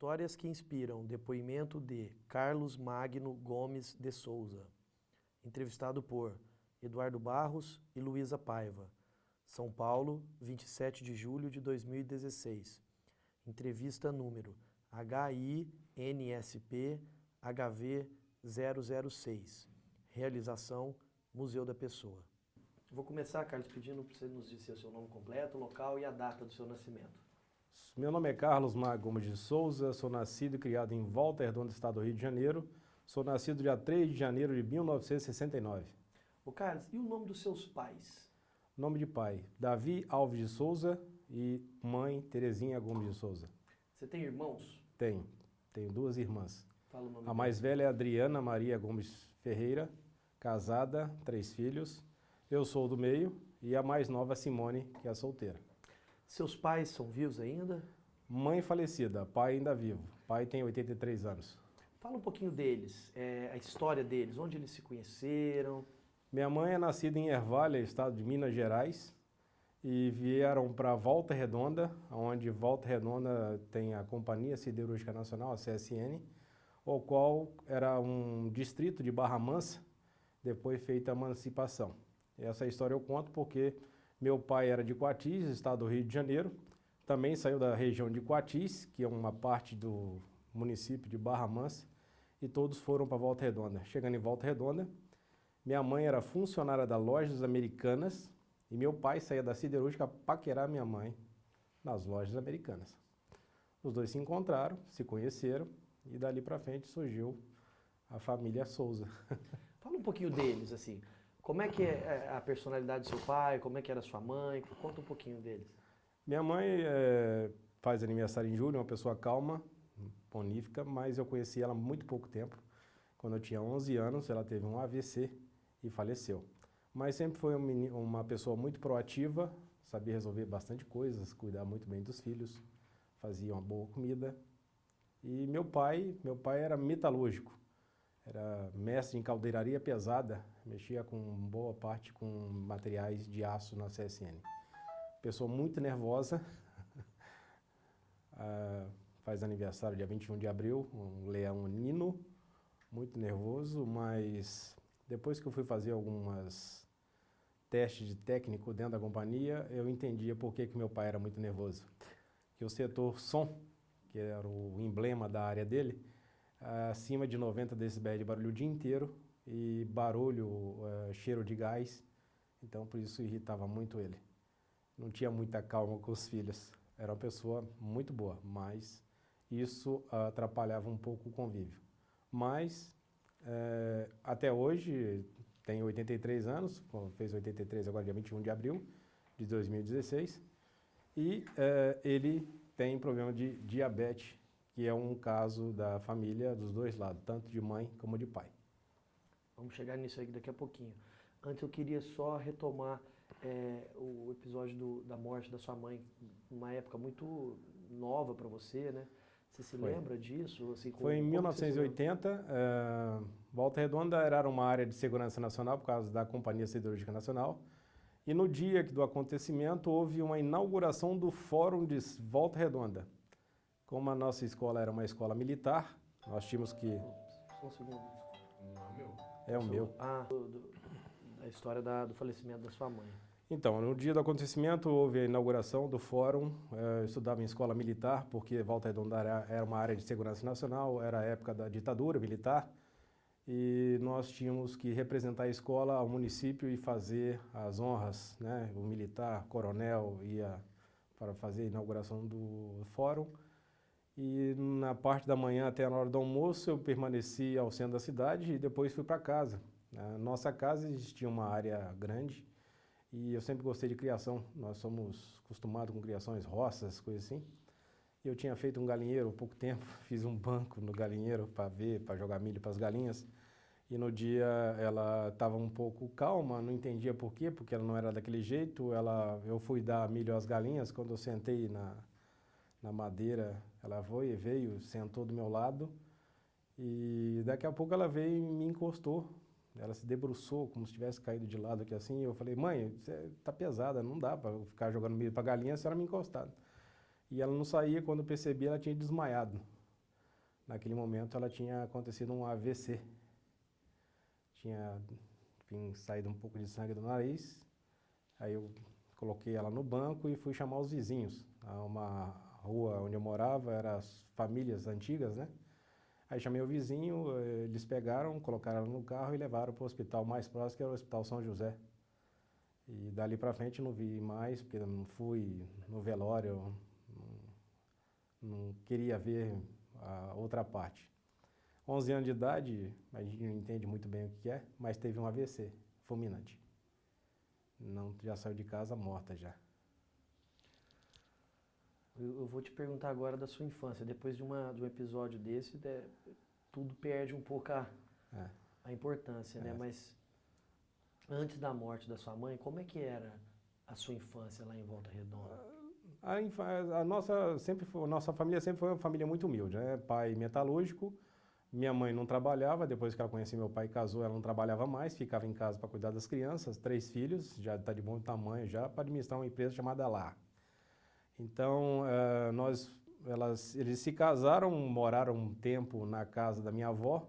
Histórias que inspiram. Depoimento de Carlos Magno Gomes de Souza. Entrevistado por Eduardo Barros e Luísa Paiva. São Paulo, 27 de julho de 2016. Entrevista número HINSP HV 006. Realização Museu da Pessoa. Vou começar, Carlos, pedindo para você nos dizer o seu nome completo, local e a data do seu nascimento. Meu nome é Carlos Magno Gomes de Souza, sou nascido e criado em Volta Redonda, estado do Rio de Janeiro. Sou nascido dia 3 de janeiro de 1969. Ô Carlos, e o nome dos seus pais? Nome de pai, Davi Alves de Souza e mãe, Terezinha Gomes de Souza. Você tem irmãos? Tenho duas irmãs. Fala o nome A mais velha é Adriana Maria Gomes Ferreira, casada, 3 filhos. Eu sou do meio e a mais nova, Simone, que é solteira. Seus pais são vivos ainda? Mãe falecida, pai ainda vivo. Pai tem 83 anos. Fala um pouquinho deles, a história deles, onde eles se conheceram. Minha mãe é nascida em Ervalha, estado de Minas Gerais, e vieram para Volta Redonda, onde Volta Redonda tem a Companhia Siderúrgica Nacional, a CSN, o qual era um distrito de Barra Mansa, depois feita a emancipação. Essa história eu conto porque meu pai era de Coatis, estado do Rio de Janeiro, também saiu da região de Coatis, que é uma parte do município de Barra Mansa, e todos foram para Volta Redonda. Chegando em Volta Redonda, minha mãe era funcionária das Lojas Americanas e meu pai saía da siderúrgica para paquerar minha mãe nas Lojas Americanas. Os dois se encontraram, se conheceram e dali para frente surgiu a família Souza. Fala um pouquinho deles, assim. Como é que é a personalidade do seu pai? Como é que era a sua mãe? Conta um pouquinho deles. Minha mãe faz aniversário em julho, é uma pessoa calma, bonífica, mas eu conheci ela há muito pouco tempo. Quando eu tinha 11 anos, ela teve um AVC e faleceu. Mas sempre foi uma pessoa muito proativa, sabia resolver bastante coisas, cuidar muito bem dos filhos, fazia uma boa comida. E meu pai era metalúrgico, era mestre em caldeiraria pesada, mexia com boa parte com materiais de aço na CSN. Pessoa muito nervosa, faz aniversário dia 21 de abril, um leonino, muito nervoso, mas depois que eu fui fazer algumas testes de técnico dentro da companhia, eu entendia por que meu pai era muito nervoso. Que o setor som, que era o emblema da área dele, acima de 90 decibéis de barulho o dia inteiro e barulho, cheiro de gás, então por isso irritava muito ele. Não tinha muita calma com os filhos, era uma pessoa muito boa, mas isso atrapalhava um pouco o convívio. Mas até hoje, tem 83 anos, fez 83 agora dia 21 de abril de 2016, e ele tem problema de diabetes, que é um caso da família dos dois lados, tanto de mãe como de pai. Vamos chegar nisso aí daqui a pouquinho. Antes eu queria só retomar o episódio da morte da sua mãe, uma época muito nova para você, né? Você se lembra disso? Assim, Foi em 1980, Volta Redonda era uma área de segurança nacional por causa da Companhia Siderúrgica Nacional. E no dia do acontecimento houve uma inauguração do Fórum de Volta Redonda. Como a nossa escola era uma escola militar, nós tínhamos que... Só um segundo. Não é meu? É o meu. A história do falecimento da sua mãe. Então, no dia do acontecimento houve a inauguração do fórum, eu estudava em escola militar, porque Volta Redonda era uma área de segurança nacional, era a época da ditadura militar, e nós tínhamos que representar a escola ao município e fazer as honras, né? O militar, coronel, ia para fazer a inauguração do fórum, e na parte da manhã até a hora do almoço eu permaneci ao centro da cidade e depois fui para casa. Na nossa casa existia uma área grande, e eu sempre gostei de criação, nós somos acostumados com criações, roças, coisas assim. Eu tinha feito um galinheiro há pouco tempo, fiz um banco no galinheiro para jogar milho para as galinhas. E no dia ela estava um pouco calma, não entendia por quê, porque ela não era daquele jeito. Eu fui dar milho às galinhas, quando eu sentei na madeira, ela veio, sentou do meu lado. E daqui a pouco ela veio e me encostou. Ela se debruçou como se tivesse caído de lado aqui assim. Eu falei, mãe, você tá pesada, não dá para ficar jogando milho para galinha se ela me encostar. E ela não saía, quando eu percebi ela tinha desmaiado. Naquele momento ela tinha acontecido um AVC. Tinha saído um pouco de sangue do nariz. Aí eu coloquei ela no banco e fui chamar os vizinhos. Uma rua onde eu morava, eram as famílias antigas, né? Aí chamei o vizinho, eles pegaram, colocaram ela no carro e levaram para o hospital mais próximo, que era o Hospital São José. E dali para frente não vi mais, porque eu não fui no velório, não queria ver a outra parte. 11 anos de idade, a gente não entende muito bem o que é, mas teve um AVC fulminante. Não, já saiu de casa morta já. Eu vou te perguntar agora da sua infância. Depois de um episódio desse, tudo perde um pouco a importância, né? Mas antes da morte da sua mãe, como é que era a sua infância lá em Volta Redonda? A nossa família sempre foi uma família muito humilde, né? Pai metalúrgico, minha mãe não trabalhava, depois que ela conheceu meu pai e casou, ela não trabalhava mais, ficava em casa para cuidar das crianças, 3 filhos, já está de bom tamanho já, para administrar uma empresa chamada Lar. Então, eles se casaram, moraram um tempo na casa da minha avó.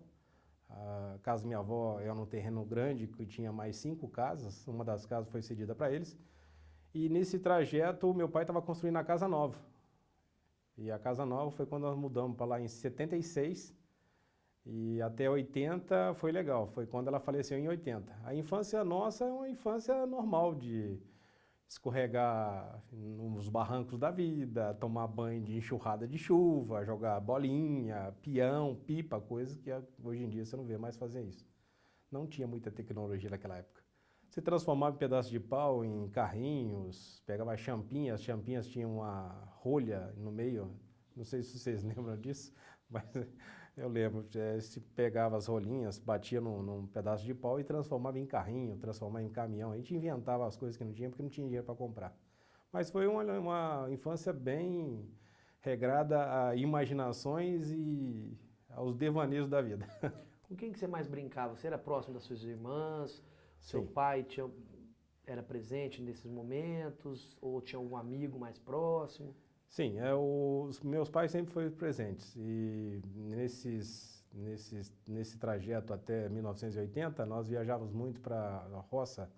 A casa da minha avó era um terreno grande que tinha mais 5 casas, uma das casas foi cedida para eles. E nesse trajeto, meu pai estava construindo a casa nova. E a casa nova foi quando nós mudamos para lá em 76. E até 80 foi legal, foi quando ela faleceu em 80. A infância nossa é uma infância normal de escorregar nos barrancos da vida, tomar banho de enxurrada de chuva, jogar bolinha, peão, pipa, coisas que hoje em dia você não vê mais fazer isso. Não tinha muita tecnologia naquela época. Você transformava um pedaço de pau em carrinhos, pegava as champinhas tinham uma rolha no meio, não sei se vocês lembram disso, mas eu lembro, se pegava as rolinhas, batia num pedaço de pau e transformava em carrinho, transformava em caminhão. A gente inventava as coisas que não tinha porque não tinha dinheiro para comprar. Mas foi uma infância bem regrada a imaginações e aos devaneios da vida. Com quem que você mais brincava? Você era próximo das suas irmãs? Seu Sim. pai era presente nesses momentos? Ou tinha algum amigo mais próximo? Sim, os meus pais sempre foram presentes e nesse trajeto até 1980 nós viajávamos muito para a roça.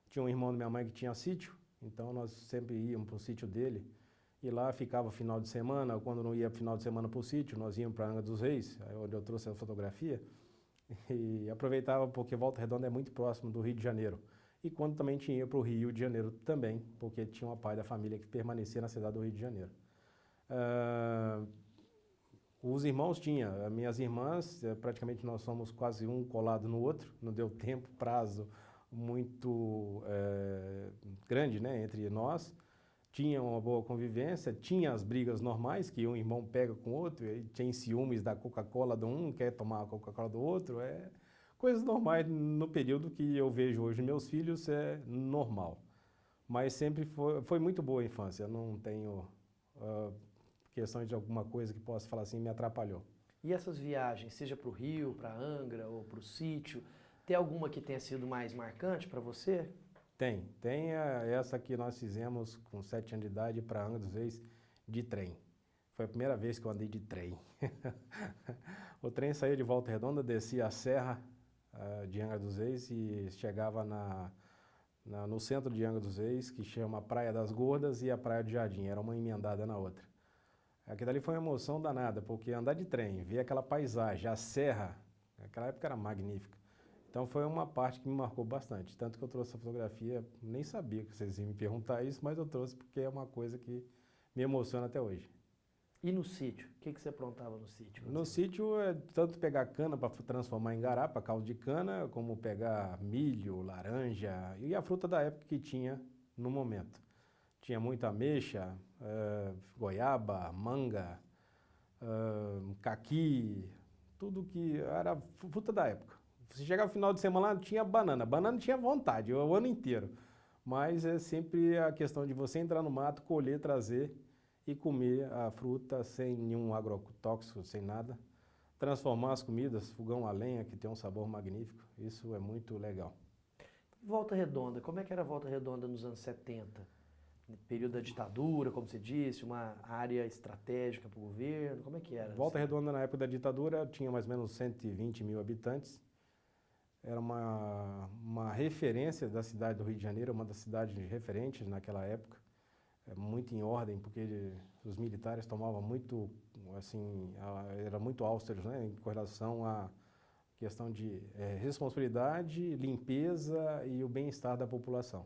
Tinha um irmão da minha mãe que tinha sítio, então nós sempre íamos para o sítio dele e lá ficava o final de semana. Quando não ia final de semana para o sítio, nós íamos para Angra dos Reis, onde eu trouxe a fotografia, e aproveitava porque Volta Redonda é muito próximo do Rio de Janeiro. E quando também tinha para o Rio de Janeiro também, porque tinha uma parte da família que permanecia na cidade do Rio de Janeiro. Os irmãos tinha, minhas irmãs, praticamente nós somos quase um colado no outro, não deu tempo, prazo muito grande, né, entre nós. Tinha uma boa convivência, tinha as brigas normais, que um irmão pega com o outro, e tem ciúmes da Coca-Cola de um, quer tomar a Coca-Cola do outro, coisas normais no período que eu vejo hoje meus filhos, é normal. Mas sempre foi muito boa a infância, eu não tenho questões de alguma coisa que possa falar assim, me atrapalhou. E essas viagens, seja para o Rio, para Angra ou para o sítio, tem alguma que tenha sido mais marcante para você? Tem essa que nós fizemos com 7 anos de idade para Angra dos Reis de trem. Foi a primeira vez que eu andei de trem. O trem saía de Volta Redonda, descia a serra de Angra dos Reis e chegava no centro de Angra dos Reis, que chama Praia das Gordas e a Praia do Jardim, era uma emendada na outra. Aquilo ali foi uma emoção danada, porque andar de trem, ver aquela paisagem, a serra, naquela época era magnífica. Então foi uma parte que me marcou bastante, tanto que eu trouxe a fotografia, nem sabia que vocês iam me perguntar isso, mas eu trouxe porque é uma coisa que me emociona até hoje. E no sítio? O que você aprontava no sítio? No sítio é tanto pegar cana para transformar em garapa, caldo de cana, como pegar milho, laranja e a fruta da época que tinha no momento. Tinha muita ameixa, goiaba, manga, caqui, tudo que era fruta da época. Se chegava no final de semana lá, tinha banana. Banana tinha vontade, o ano inteiro. Mas é sempre a questão de você entrar no mato, colher, trazer e comer a fruta sem nenhum agrotóxico, sem nada. Transformar as comidas, fogão a lenha, que tem um sabor magnífico. Isso é muito legal. Volta Redonda, como é que era a Volta Redonda nos anos 70? Período da ditadura, como você disse, uma área estratégica para o governo, como é que era? Volta Redonda, na época da ditadura, tinha mais ou menos 120 mil habitantes. Era uma referência da cidade do Rio de Janeiro, uma das cidades referentes naquela época, muito em ordem, porque os militares tomavam muito, assim, eram muito austeros, né, em relação à questão de responsabilidade, limpeza e o bem-estar da população.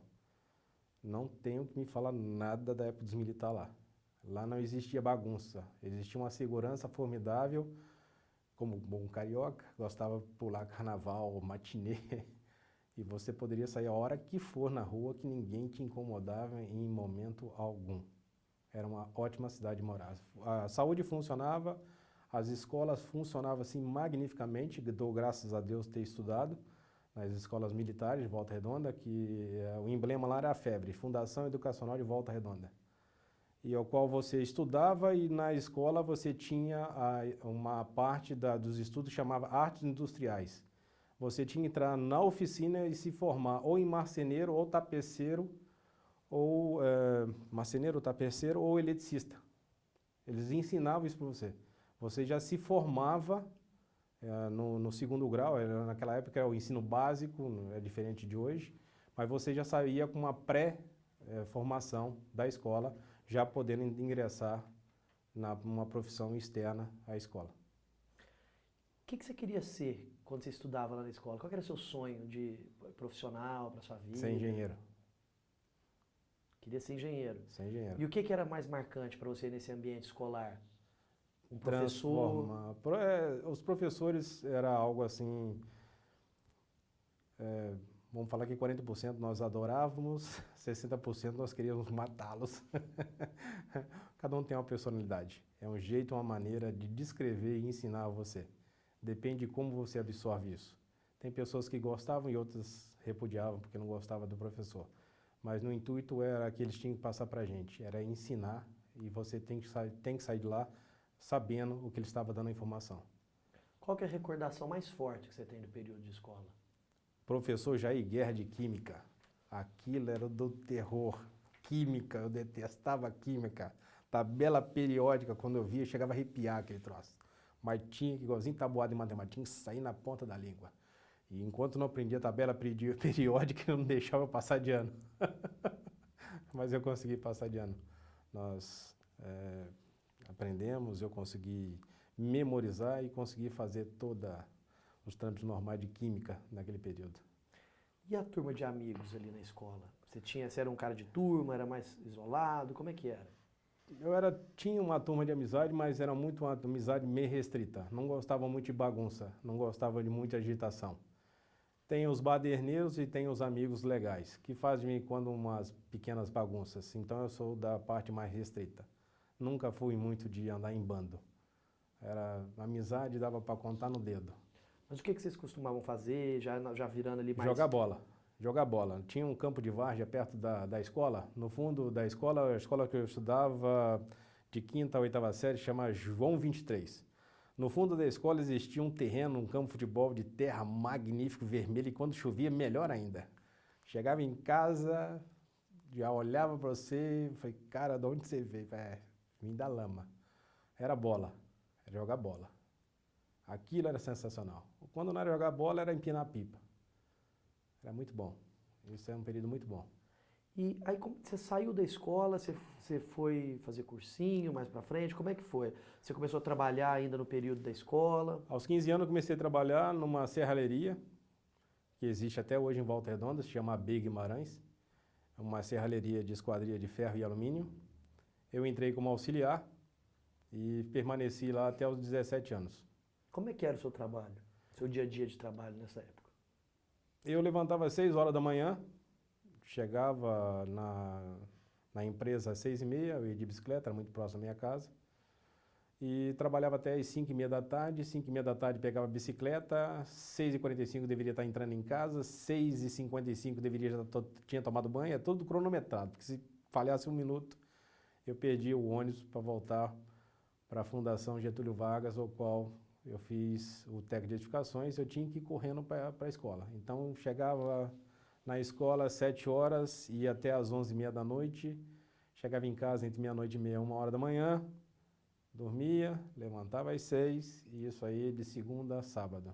Não tenho que me falar nada da época dos militares lá. Lá não existia bagunça, existia uma segurança formidável. Como bom carioca, gostava de pular carnaval, matinê, e você poderia sair a hora que for na rua, que ninguém te incomodava em momento algum. Era uma ótima cidade de morar. A saúde funcionava, as escolas funcionavam assim magnificamente, dou graças a Deus ter estudado nas escolas militares de Volta Redonda, que o emblema lá era a FEBRE, Fundação Educacional de Volta Redonda, e ao qual você estudava, e na escola você tinha uma parte dos estudos que chamava Artes Industriais. Você tinha que entrar na oficina e se formar ou em marceneiro ou tapeceiro, ou ou eletricista. Eles ensinavam isso para você. Você já se formava no segundo grau, naquela época era o ensino básico, é diferente de hoje, mas você já saía com uma pré-formação da escola, já podendo ingressar numa profissão externa à escola. O que você queria ser quando você estudava lá na escola? Qual era o seu sonho de profissional para sua vida? Ser engenheiro. Queria ser engenheiro. Ser engenheiro. E o que era mais marcante para você nesse ambiente escolar? Um professor? Os professores era algo assim, vamos falar que 40% nós adorávamos, 60% nós queríamos matá-los. Cada um tem uma personalidade, é um jeito, uma maneira de descrever e ensinar a você. Depende de como você absorve isso. Tem pessoas que gostavam e outras repudiavam porque não gostavam do professor. Mas no intuito era que eles tinham que passar para a gente, era ensinar, e você tem que sair de lá sabendo o que ele estava dando a informação. Qual que é a recordação mais forte que você tem do período de escola? Professor Jair Guerra de Química. Aquilo era do terror. Química, eu detestava química. Tabela periódica, quando eu via, chegava a arrepiar aquele troço. Mas tinha que, igualzinho tabuado em matemática, tinha que sair na ponta da língua. E enquanto não aprendia a tabela periódica, eu não deixava eu passar de ano. Mas eu consegui passar de ano. Nós aprendemos, eu consegui memorizar e consegui fazer todos os trâmites normais de química naquele período. E a turma de amigos ali na escola? Você era um cara de turma, era mais isolado? Como é que era? Tinha uma turma de amizade, mas era muito uma amizade meio restrita. Não gostava muito de bagunça, não gostava de muita agitação. Tem os baderneiros e tem os amigos legais, que fazem de vez em quando umas pequenas bagunças. Então eu sou da parte mais restrita. Nunca fui muito de andar em bando. Amizade dava para contar no dedo. Mas o que vocês costumavam fazer, já virando ali mais... Jogar bola. Tinha um campo de várzea perto da escola. No fundo da escola, a escola que eu estudava de 5ª a 8ª série, chama João 23. No fundo da escola existia um terreno, um campo de futebol de terra magnífico, vermelho, e quando chovia, melhor ainda. Chegava em casa, já olhava para você e falei, cara, de onde você veio? Vim da lama. Era bola, era jogar bola. Aquilo era sensacional. Quando não era jogar bola, era empinar pipa. Era muito bom. Isso é um período muito bom. E aí, como você saiu da escola, você foi fazer cursinho mais pra frente? Como é que foi? Você começou a trabalhar ainda no período da escola? Aos 15 anos eu comecei a trabalhar numa serralheria, que existe até hoje em Volta Redonda, se chama AB Guimarães. É uma serralheria de esquadria de ferro e alumínio. Eu entrei como auxiliar e permaneci lá até os 17 anos. Como é que era o seu trabalho? Seu dia a dia de trabalho nessa época? Eu levantava às 6 horas da manhã, chegava na empresa às 6h30, eu ia de bicicleta, era muito próximo da minha casa, e trabalhava até às 5h30 da tarde, 5h30 da tarde pegava a bicicleta, 6h45 deveria estar entrando em casa, 6h55 tinha tomado banho, é tudo cronometrado, porque se falhasse um minuto, eu perdia o ônibus para voltar para a Fundação Getúlio Vargas, ao qual eu fiz o técnico de edificações, eu tinha que ir correndo para a escola. Então, chegava na escola às 7 horas, ia até às 11h30 da noite, Chegava em casa entre meia-noite e meia, 1h da manhã, dormia, levantava às 6h, e isso aí de segunda a sábado.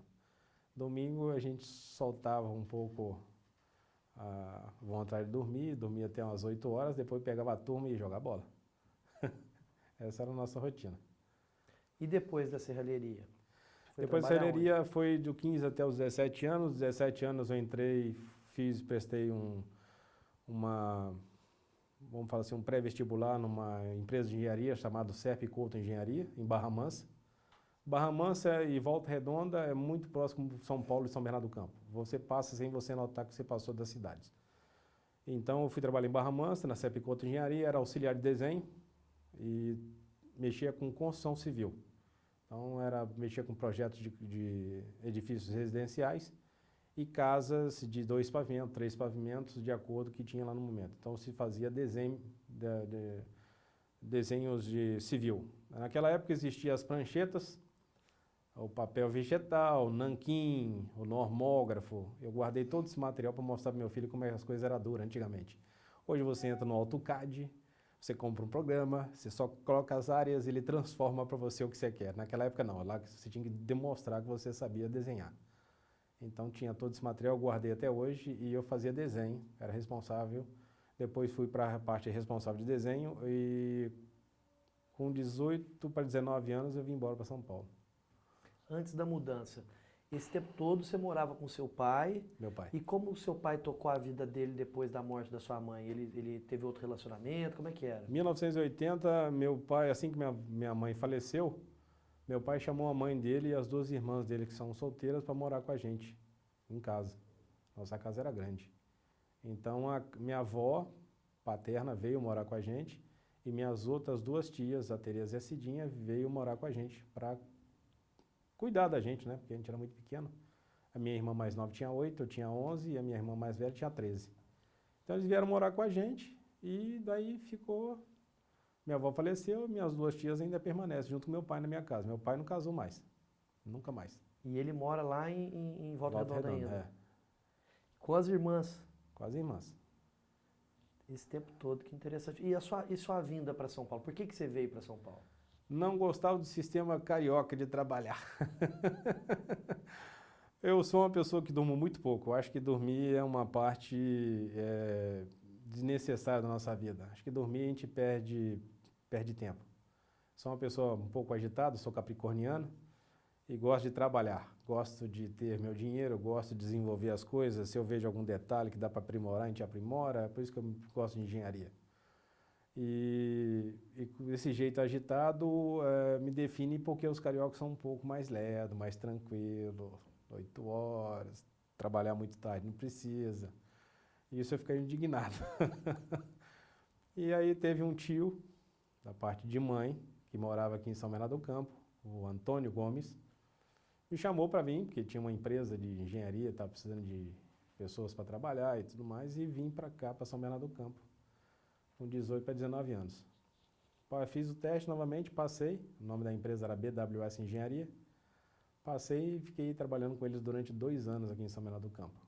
Domingo a gente soltava um pouco a vontade de dormir, dormia até umas 8 horas, depois pegava a turma e ia jogar bola. Essa era a nossa rotina. E depois da serralheria? Depois da serralheria foi do 15 até os 17 anos. 17 anos eu entrei, prestei vamos falar assim, um pré-vestibular numa empresa de engenharia chamada Serp Couto Engenharia, em Barra Mansa. Barra Mansa e Volta Redonda é muito próximo de São Paulo e São Bernardo do Campo. Você passa sem você notar que você passou das cidades. Então eu fui trabalhar em Barra Mansa, na Serp Couto Engenharia, era auxiliar de desenho e mexia com construção civil. Então mexia com projetos de edifícios residenciais e casas de 2 pavimentos, 3 pavimentos, de acordo com o que tinha lá no momento. Então se fazia desenhos de civil. Naquela época existiam as pranchetas, o papel vegetal, o nanquim, o normógrafo. Eu guardei todo esse material para mostrar para meu filho como as coisas eram duras antigamente. Hoje você entra no AutoCAD, você compra um programa, você só coloca as áreas e ele transforma para você o que você quer. Naquela época não, lá você tinha que demonstrar que você sabia desenhar. Então tinha todo esse material, eu guardei até hoje e eu fazia desenho, era responsável. Depois fui para a parte responsável de desenho e com 18 para 19 anos eu vim embora para São Paulo. Antes da mudança, esse tempo todo você morava com seu pai? Meu pai. E como o seu pai tocou a vida dele depois da morte da sua mãe? Ele teve outro relacionamento? Como é que era? Em 1980, meu pai, assim que minha mãe faleceu, meu pai chamou a mãe dele e as 2 irmãs dele, que são solteiras, para morar com a gente, em casa. Nossa casa era grande. Então, a minha avó paterna veio morar com a gente e minhas outras 2 tias, a Tereza e a Cidinha, veio morar com a gente para cuidar da gente, né? Porque a gente era muito pequeno. A minha irmã mais nova tinha 8, eu tinha 11 e a minha irmã mais velha tinha 13. Então, eles vieram morar com a gente e daí ficou... Minha avó faleceu, minhas 2 tias ainda permanecem junto com meu pai na minha casa. Meu pai não casou mais, nunca mais. E ele mora lá em Volta Redonda ainda? É. Com as irmãs? Com as irmãs. Esse tempo todo, que interessante. E sua vinda para São Paulo? Por que você veio para São Paulo? Não gostava do sistema carioca de trabalhar. Eu sou uma pessoa que durmo muito pouco. Eu acho que dormir é uma parte desnecessária da nossa vida. Acho que dormir a gente perde tempo. Sou uma pessoa um pouco agitada, sou capricorniano e gosto de trabalhar. Gosto de ter meu dinheiro, gosto de desenvolver as coisas. Se eu vejo algum detalhe que dá para aprimorar, a gente aprimora. É por isso que eu gosto de engenharia. E esse jeito agitado me define porque os cariocas são um pouco mais lerdos, mais tranquilos, 8 horas, trabalhar muito tarde não precisa. E isso eu fiquei indignado. E aí teve um tio, da parte de mãe, que morava aqui em São Bernardo do Campo, o Antônio Gomes, me chamou para vir, porque tinha uma empresa de engenharia, estava precisando de pessoas para trabalhar e tudo mais, e vim para cá, para São Bernardo do Campo, com 18 para 19 anos. Fiz o teste novamente, passei, o nome da empresa era BWS Engenharia, passei e fiquei trabalhando com eles durante 2 anos aqui em São Bernardo do Campo.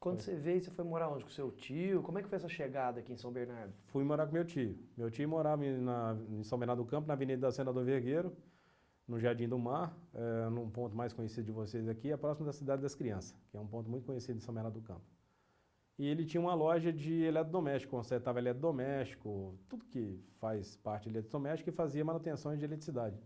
Quando você veio, você foi morar onde? Com seu tio? Como é que foi essa chegada aqui em São Bernardo? Fui morar com meu tio. Meu tio morava em São Bernardo do Campo, na Avenida da Senador Vergueiro, no Jardim do Mar, num ponto mais conhecido de vocês aqui, próximo da Cidade das Crianças, que é um ponto muito conhecido de São Bernardo do Campo. E ele tinha uma loja de eletrodoméstico, consertava eletrodoméstico, tudo que faz parte de eletrodoméstico e fazia manutenções de eletricidade.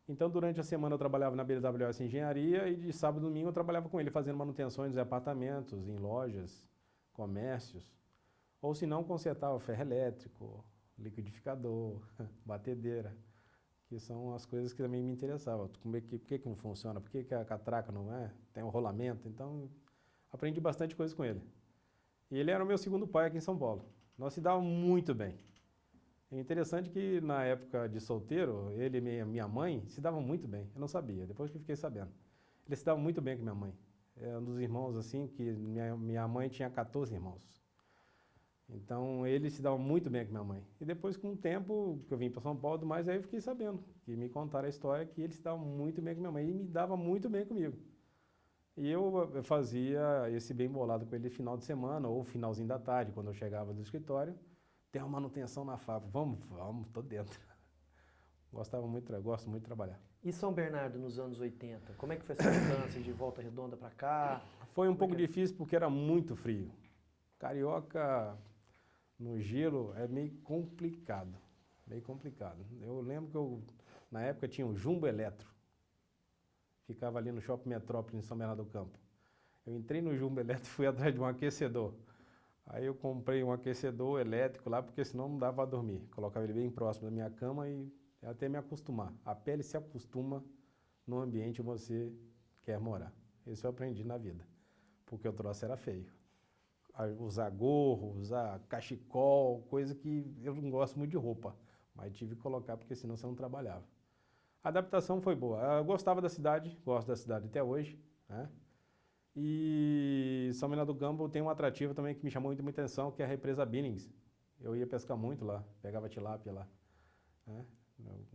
Então, durante a semana eu trabalhava na BWS Engenharia e de sábado e domingo eu trabalhava com ele fazendo manutenções em apartamentos, em lojas, comércios. Ou se não, consertava ferro elétrico, liquidificador, batedeira, que são as coisas que também me interessavam. Por que não funciona? Por que a catraca não é? Tem um rolamento. Então, aprendi bastante coisa com ele. E ele era o meu segundo pai aqui em São Paulo. Nós se dávamos muito bem. É interessante que na época de solteiro, ele e minha mãe se davam muito bem. Eu não sabia, depois que fiquei sabendo. Eles se davam muito bem com minha mãe. É um dos irmãos assim, que minha mãe tinha 14 irmãos. Então ele se dava muito bem com minha mãe. E depois, com o tempo que eu vim para São Paulo, aí eu fiquei sabendo, que me contaram a história que ele se dava muito bem com minha mãe e me dava muito bem comigo. E eu fazia esse bem bolado com ele final de semana ou finalzinho da tarde, quando eu chegava do escritório, tem uma manutenção na fábrica. Vamos, tô dentro. Gosto muito de trabalhar. E São Bernardo nos anos 80? Como é que foi essa mudança de Volta Redonda para cá? Foi um pouco difícil porque era muito frio. Carioca no gelo é meio complicado. Meio complicado. Eu lembro que na época, tinha o Jumbo Eletro. Ficava ali no Shopping Metrópole, em São Bernardo do Campo. Eu entrei no Jumbo Eletro e fui atrás de um aquecedor. Aí eu comprei um aquecedor elétrico lá, porque senão não dava para dormir. Colocava ele bem próximo da minha cama e até me acostumar. A pele se acostuma no ambiente que você quer morar. Isso eu aprendi na vida, porque o troço era feio. Usar gorro, usar cachecol, coisa que eu não gosto muito de roupa, mas tive que colocar porque senão você não trabalhava. A adaptação foi boa. Eu gostava da cidade, gosto da cidade até hoje, né? E São Bernardo do Campo tem um atrativo também que me chamou muito muita atenção, que é a represa Billings. Eu ia pescar muito lá, pegava tilápia lá, né?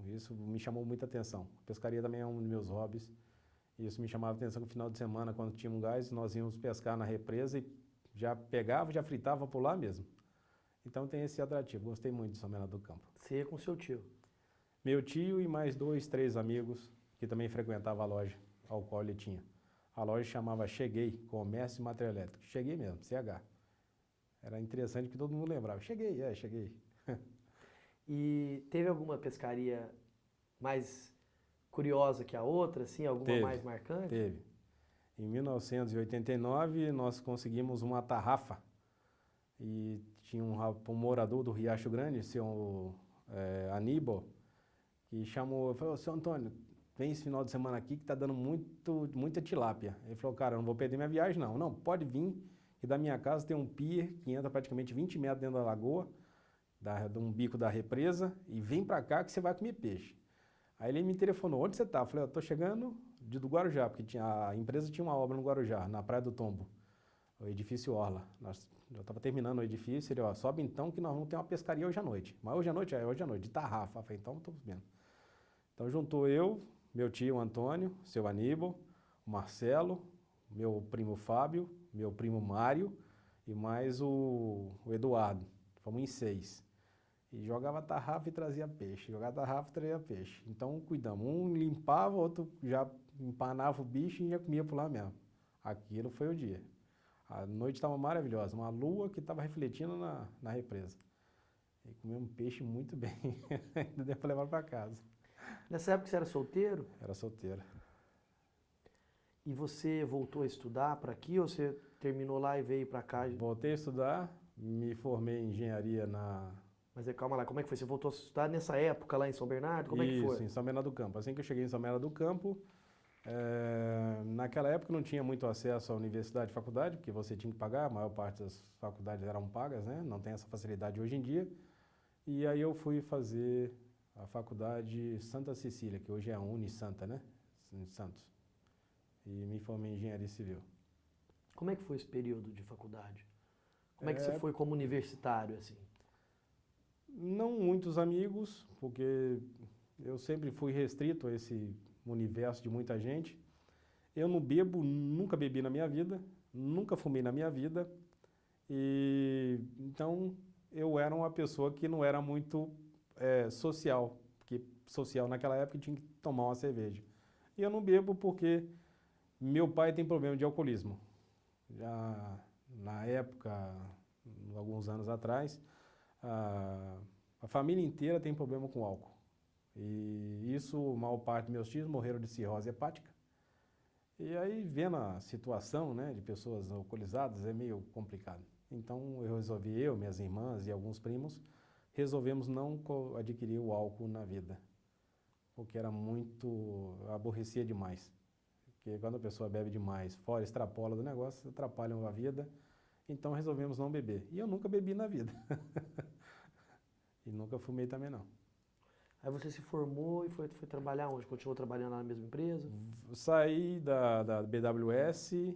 Isso me chamou muita atenção. Pescaria também é um dos meus hobbies. Isso me chamava a atenção no final de semana, quando tinha um gás, nós íamos pescar na represa e já pegava, já fritava por lá mesmo. Então tem esse atrativo. Gostei muito de São Bernardo do Campo. Você ia com seu tio? Meu tio e mais 2, 3 amigos que também frequentavam a loja ao qual ele tinha. A loja chamava Cheguei, Comércio e Material Elétrico. Cheguei mesmo, CH. Era interessante que todo mundo lembrava. Cheguei. E teve alguma pescaria mais curiosa que a outra, assim, alguma mais marcante? Teve. Em 1989, nós conseguimos uma tarrafa. E tinha um morador do Riacho Grande, seu Aníbal, que chamou, falou, seu Antônio, vem esse final de semana aqui que tá dando muita tilápia. Ele falou, cara, eu não vou perder minha viagem não. Não, pode vir, que da minha casa tem um pier que entra praticamente 20 metros dentro da lagoa, de um bico da represa, e vem pra cá que você vai comer peixe. Aí ele me telefonou, onde você tá? Eu falei, eu tô chegando do Guarujá, porque a empresa tinha uma obra no Guarujá, na Praia do Tombo, o edifício Orla. Eu estava terminando o edifício, ele, ó, sobe então que nós vamos ter uma pescaria hoje à noite. Mas hoje à noite, de tarrafa. Eu falei, então estou vendo. Então juntou eu, meu tio Antônio, seu Aníbal, o Marcelo, meu primo Fábio, meu primo Mário e mais o Eduardo. Fomos em 6. E jogava tarrafa e trazia peixe, Então cuidamos, um limpava, o outro já empanava o bicho e já comia por lá mesmo. Aquilo foi o dia. A noite estava maravilhosa, uma lua que estava refletindo na represa. E comemos peixe muito bem, ainda deu para levar para casa. Nessa época você era solteiro? Era solteiro. E você voltou a estudar para aqui ou você terminou lá e veio para cá? Voltei a estudar, me formei em engenharia na... Mas calma lá, como é que foi? Você voltou a estudar nessa época lá em São Bernardo? Como é que foi? Isso, em São Bernardo do Campo. Assim que eu cheguei em São Bernardo do Campo, naquela época não tinha muito acesso à universidade e faculdade, porque você tinha que pagar, a maior parte das faculdades eram pagas, né? Não tem essa facilidade hoje em dia. E aí eu fui fazer a faculdade Santa Cecília, que hoje é a Unisanta, né? Em Santos. E me formei em engenharia civil. Como é que foi esse período de faculdade? Como é que você foi como universitário, assim? Não muitos amigos, porque eu sempre fui restrito a esse universo de muita gente. Eu não bebo, nunca bebi na minha vida, nunca fumei na minha vida. E então eu era uma pessoa que não era muito social, porque social naquela época tinha que tomar uma cerveja. E eu não bebo porque meu pai tem problema de alcoolismo. Já na época, alguns anos atrás, a família inteira tem problema com álcool. E isso, a maior parte dos meus tios morreram de cirrose hepática. E aí, vendo a situação, né, de pessoas alcoolizadas, é meio complicado. Então, eu resolvi, minhas irmãs e alguns primos, resolvemos não adquirir o álcool na vida. Porque era muito... aborrecia demais. Porque quando a pessoa bebe demais, fora, extrapola do negócio, atrapalha a vida. Então, resolvemos não beber. E eu nunca bebi na vida. E nunca fumei também, não. Aí você se formou e foi trabalhar onde? Continuou trabalhando na mesma empresa? Saí da BWS,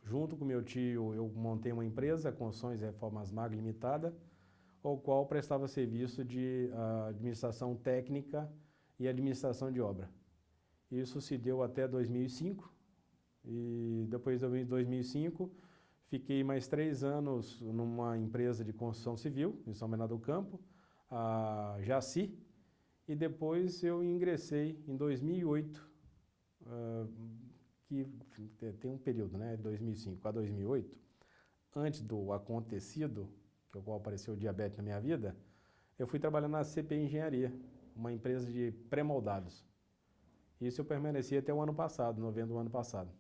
junto com meu tio, eu montei uma empresa, Construções e Reformas Mag Limitada, ao qual prestava serviço de administração técnica e administração de obra. Isso se deu até 2005, e depois de 2005 Fiquei mais 3 anos numa empresa de construção civil, em São Bernardo do Campo, a Jaci, e depois eu ingressei em 2008, que tem um período, né, 2005 a 2008, antes do acontecido, que é o qual apareceu o diabetes na minha vida, eu fui trabalhar na CPI Engenharia, uma empresa de pré-moldados. Isso eu permaneci até o ano passado, novembro do ano passado.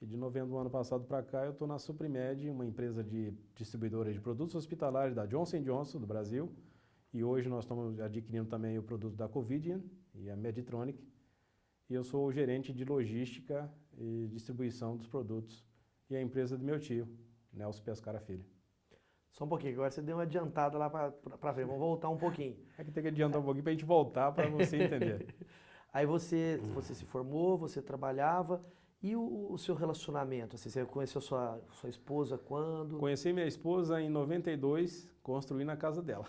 E de novembro do ano passado para cá eu estou na Suprimed, uma empresa de distribuidora de produtos hospitalares da Johnson & Johnson do Brasil. E hoje nós estamos adquirindo também o produto da Covidien e a Meditronic. E eu sou o gerente de logística e distribuição dos produtos. E a empresa do meu tio, Nelson Pescara Filho. Só um pouquinho, agora você deu uma adiantada lá para frente, vamos voltar um pouquinho. É que tem que adiantar um pouquinho para a gente voltar para você entender. Aí você se formou, você trabalhava, e o seu relacionamento? Assim, você conheceu sua esposa quando? Conheci minha esposa em 92, construí na casa dela.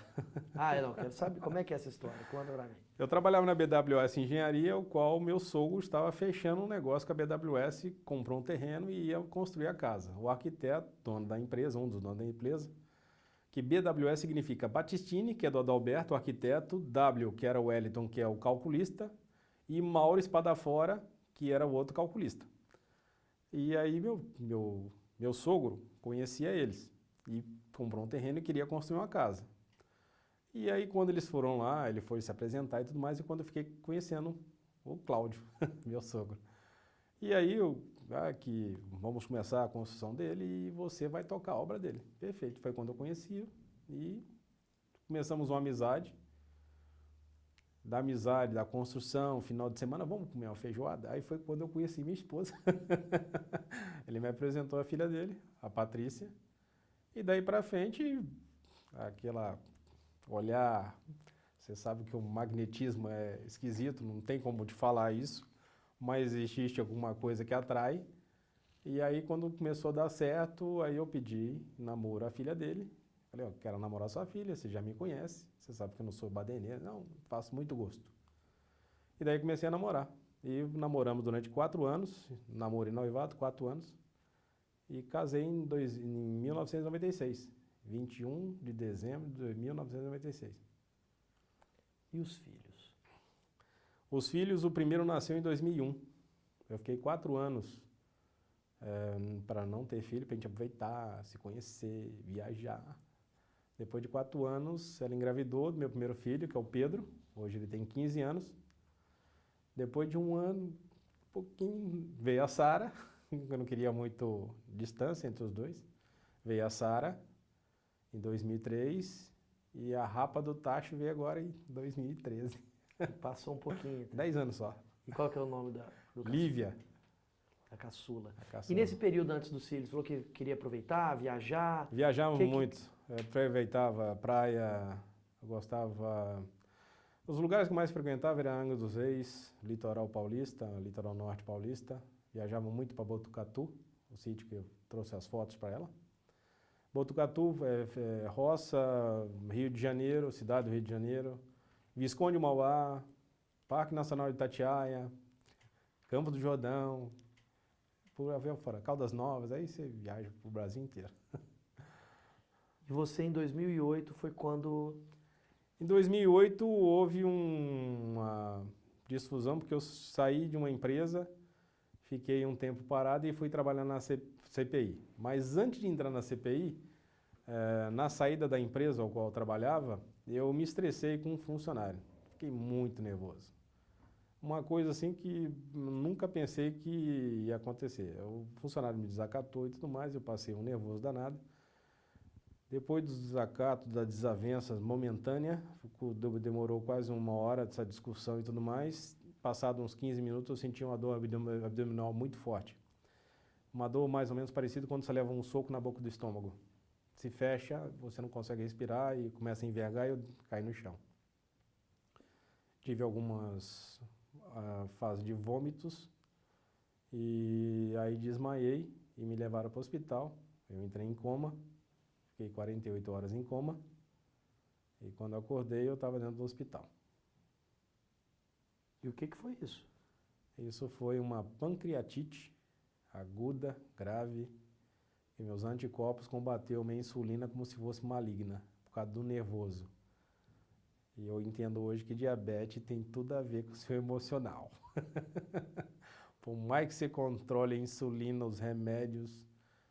Ah, eu não, quero saber como é que é essa história, conta pra mim. Eu trabalhava na BWS Engenharia, o qual meu sogro estava fechando um negócio com a BWS, comprou um terreno e ia construir a casa. O arquiteto, dono da empresa, um dos donos da empresa, que BWS significa Battistini, que é do Adalberto, o arquiteto, W, que era o Wellington, que é o calculista, e Mauro Espadafora, que era o outro calculista. E aí meu sogro conhecia eles e comprou um terreno e queria construir uma casa. E aí quando eles foram lá, ele foi se apresentar e tudo mais, e quando eu fiquei conhecendo o Cláudio, meu sogro. E aí que vamos começar a construção dele e você vai tocar a obra dele. Perfeito, foi quando eu conheci e começamos uma amizade. Da amizade, da construção, final de semana, vamos comer uma feijoada? Aí foi quando eu conheci minha esposa. Ele me apresentou a filha dele, a Patrícia. E daí pra frente, aquela olhar, você sabe que o magnetismo é esquisito, não tem como te falar isso, mas existe alguma coisa que atrai. E aí quando começou a dar certo, aí eu pedi namoro à filha dele. Falei, ó, quero namorar sua filha, você já me conhece, você sabe que eu não sou badeneiro, não, faço muito gosto. E daí comecei a namorar. E namoramos durante 4 anos, namoro e noivado, 4 anos, e casei em 1996, 21 de dezembro de 1996. E os filhos? Os filhos, o primeiro nasceu em 2001. Eu fiquei 4 anos para não ter filho, para a gente aproveitar, se conhecer, viajar. Depois de 4 anos, ela engravidou do meu primeiro filho, que é o Pedro. Hoje ele tem 15 anos. Depois de 1 ano, um pouquinho, veio a Sara. Eu não queria muito distância entre os dois. Veio a Sara em 2003 e a Rapa do Tacho veio agora em 2013. Passou um pouquinho. 10 anos só. E qual que é o nome do Lívia. A caçula. A caçula. E nesse período antes dos filhos, falou que queria aproveitar, viajar? Viajávamos muito. Eu aproveitava a praia, eu gostava... Os lugares que mais frequentava eram Angra dos Reis, Litoral Paulista, Litoral Norte Paulista. Viajava muito para Botucatu, o sítio que eu trouxe as fotos para ela. Botucatu, roça, Rio de Janeiro, cidade do Rio de Janeiro, Visconde Mauá, Parque Nacional de Itatiaia, Campos do Jordão, por aí fora, Caldas Novas, aí você viaja para o Brasil inteiro. E você em 2008 foi quando... Em 2008 houve uma difusão, porque eu saí de uma empresa, fiquei um tempo parado e fui trabalhar na CPI. Mas antes de entrar na CPI, na saída da empresa ao qual eu trabalhava, eu me estressei com um funcionário. Fiquei muito nervoso. Uma coisa assim que nunca pensei que ia acontecer. O funcionário me desacatou e tudo mais, eu passei um nervoso danado. Depois do desacato, da desavença momentânea, demorou quase 1 hora dessa discussão e tudo mais. Passado uns 15 minutos, eu senti uma dor abdominal muito forte. Uma dor mais ou menos parecida quando você leva um soco na boca do estômago. Se fecha, você não consegue respirar e começa a envergar e eu caio no chão. Tive algumas fases de vômitos e aí desmaiei e me levaram para o hospital. Eu entrei em coma. Fiquei 48 horas em coma e quando eu acordei eu estava dentro do hospital. E o que foi isso? Isso foi uma pancreatite aguda, grave, E meus anticorpos combateu minha insulina como se fosse maligna, por causa do nervoso. E eu entendo hoje que diabetes tem tudo a ver com o seu emocional. Por mais que você controle a insulina, os remédios,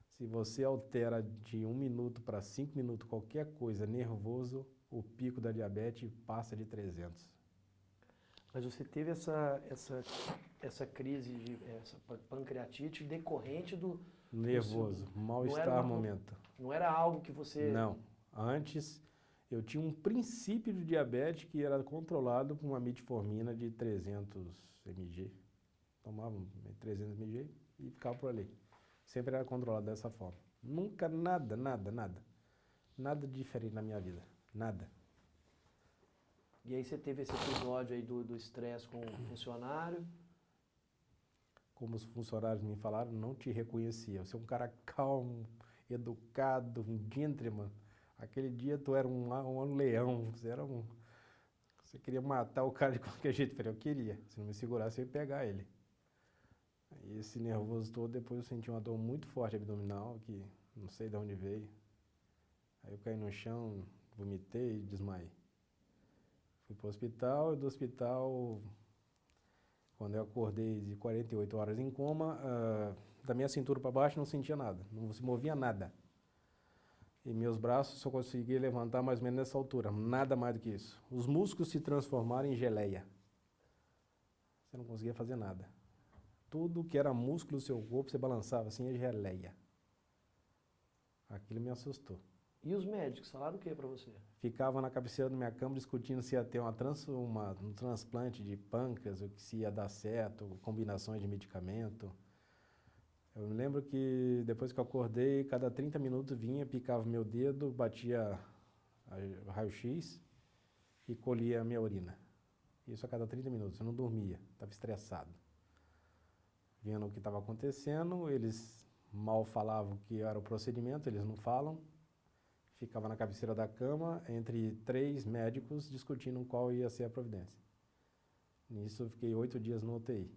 se você altera de 1 minuto para 5 minutos qualquer coisa nervoso, o pico da diabetes passa de 300. Mas você teve essa crise, essa pancreatite decorrente do... Nervoso, mal-estar momento. Não era algo que você... Não. Antes, eu tinha um princípio de diabetes que era controlado por uma metformina de 300 mg. Tomava 300 mg e ficava por ali. Sempre era controlado dessa forma. Nunca nada diferente na minha vida. Nada. E aí você teve esse episódio aí do estresse com o funcionário. Como os funcionários me falaram, não te reconhecia. Você é um cara calmo, educado, um gentleman. Aquele dia tu era um leão, você queria matar o cara de qualquer jeito. Eu falei, eu queria. Se não me segurasse, eu ia pegar ele. E esse nervoso todo, depois eu senti uma dor muito forte abdominal, que não sei de onde veio. Aí eu caí no chão, vomitei e desmaiei. Fui para o hospital e do hospital, quando eu acordei de 48 horas em coma, da minha cintura para baixo não sentia nada, não se movia nada. E meus braços só conseguia levantar mais ou menos nessa altura, nada mais do que isso. Os músculos se transformaram em geleia. Você não conseguia fazer nada. Tudo que era músculo do seu corpo, você balançava assim, é geleia. Aquilo me assustou. E os médicos falaram o que para você? Ficava na cabeceira da minha cama discutindo se ia ter um transplante de pâncreas, ou que se ia dar certo, combinações de medicamento. Eu me lembro que depois que eu acordei, cada 30 minutos vinha, picava meu dedo, batia raio-x e colhia a minha urina. Isso a cada 30 minutos, eu não dormia, estava estressado. Vendo o que estava acontecendo, eles mal falavam que era o procedimento, eles não falam. Ficava na cabeceira da cama, entre 3 médicos, discutindo qual ia ser a providência. Nisso eu fiquei 8 dias no UTI.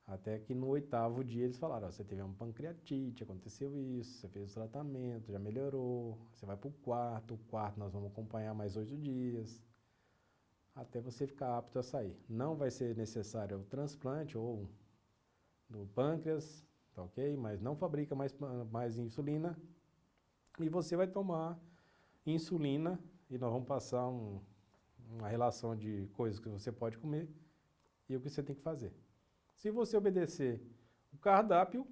Até que no 8º dia eles falaram, você teve uma pancreatite, aconteceu isso, você fez o tratamento, já melhorou, você vai para o quarto nós vamos acompanhar mais 8 dias, até você ficar apto a sair. Não vai ser necessário o transplante ou do pâncreas, tá ok? Mas não fabrica mais insulina e você vai tomar insulina e nós vamos passar uma relação de coisas que você pode comer e o que você tem que fazer. Se você obedecer o cardápio,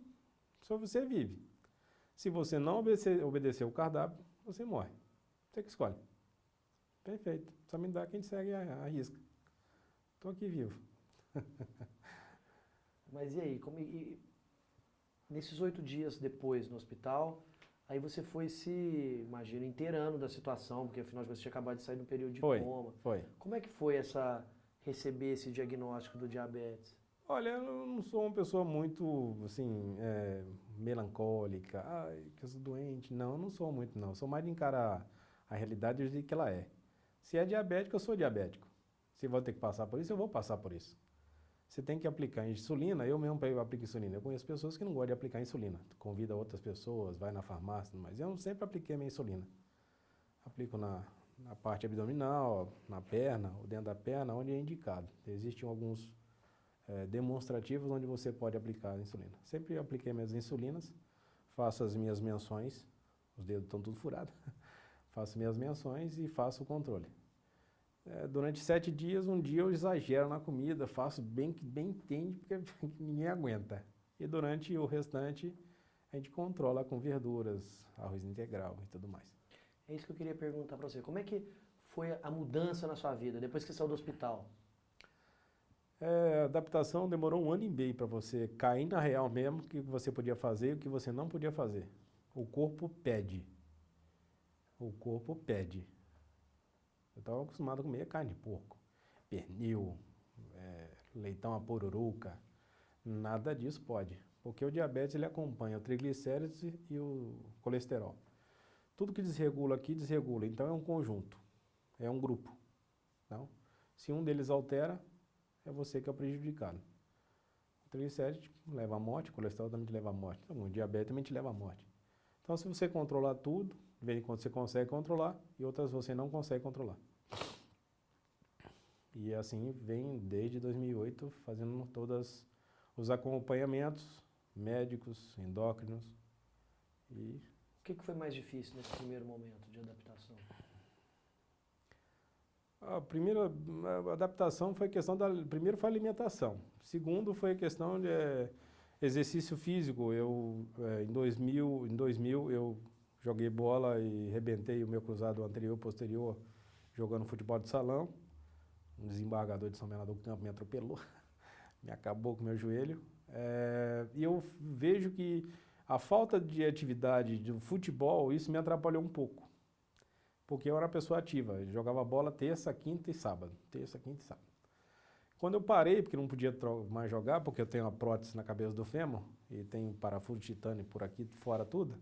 só você vive. Se você não obedecer o cardápio, você morre. Você que escolhe. Perfeito. Só me dá quem segue a risca. Estou aqui vivo. Mas e aí? Nesses 8 dias depois no hospital, aí você foi imagino, inteirando da situação, porque afinal de contas você tinha acabado de sair do período de coma. Foi. Como é que foi receber esse diagnóstico do diabetes? Olha, eu não sou uma pessoa muito, assim, melancólica. Ai, que eu sou doente. Não, eu não sou muito, não. Eu sou mais de encarar a realidade do jeito que ela é. Se é diabético, eu sou diabético. Se vou ter que passar por isso, eu vou passar por isso. Você tem que aplicar insulina, eu mesmo aplico insulina. Eu conheço pessoas que não gostam de aplicar insulina. Convida outras pessoas, vai na farmácia, mas eu sempre apliquei a minha insulina. Aplico na parte abdominal, na perna, ou dentro da perna, onde é indicado. Existem alguns demonstrativos onde você pode aplicar a insulina. Sempre apliquei minhas insulinas, faço as minhas menções, os dedos estão tudo furados, faço minhas menções e faço o controle. Durante 7 dias, um dia eu exagero na comida, faço bem que bem entende, porque ninguém aguenta. E durante o restante, a gente controla com verduras, arroz integral e tudo mais. É isso que eu queria perguntar para você. Como é que foi a mudança na sua vida, depois que você saiu do hospital? A adaptação demorou 1 ano e meio para você cair na real mesmo, o que você podia fazer e o que você não podia fazer. O corpo pede. O corpo pede. Eu estava acostumado a comer carne de porco, pernil, leitão à pururuca. Nada disso pode, porque o diabetes ele acompanha o triglicéridos e o colesterol. Tudo que desregula aqui, desregula. Então é um conjunto, é um grupo. Então, se um deles altera, é você que é o prejudicado. O triglicérides leva à morte, colesterol também te leva à morte. Então, o diabetes também te leva à morte. Então, se você controlar tudo, de vez em quando você consegue controlar e outras você não consegue controlar. E assim vem desde 2008 fazendo todos os acompanhamentos médicos, endócrinos. E O que foi mais difícil nesse primeiro momento de adaptação? a primeira adaptação foi a questão primeiro foi a alimentação. Segundo foi a questão de exercício físico. Em 2000 eu joguei bola e rebentei o meu cruzado anterior e posterior jogando futebol de salão. Um desembargador de São Bernardo do Campo me atropelou, me acabou com o meu joelho. E eu vejo que a falta de atividade do futebol, isso me atrapalhou um pouco. Porque eu era uma pessoa ativa, eu jogava bola terça, quinta e sábado. Terça, quinta e sábado. Quando eu parei, porque não podia mais jogar, porque eu tenho uma prótese na cabeça do fêmur e tenho parafuso de titânio por aqui fora tudo,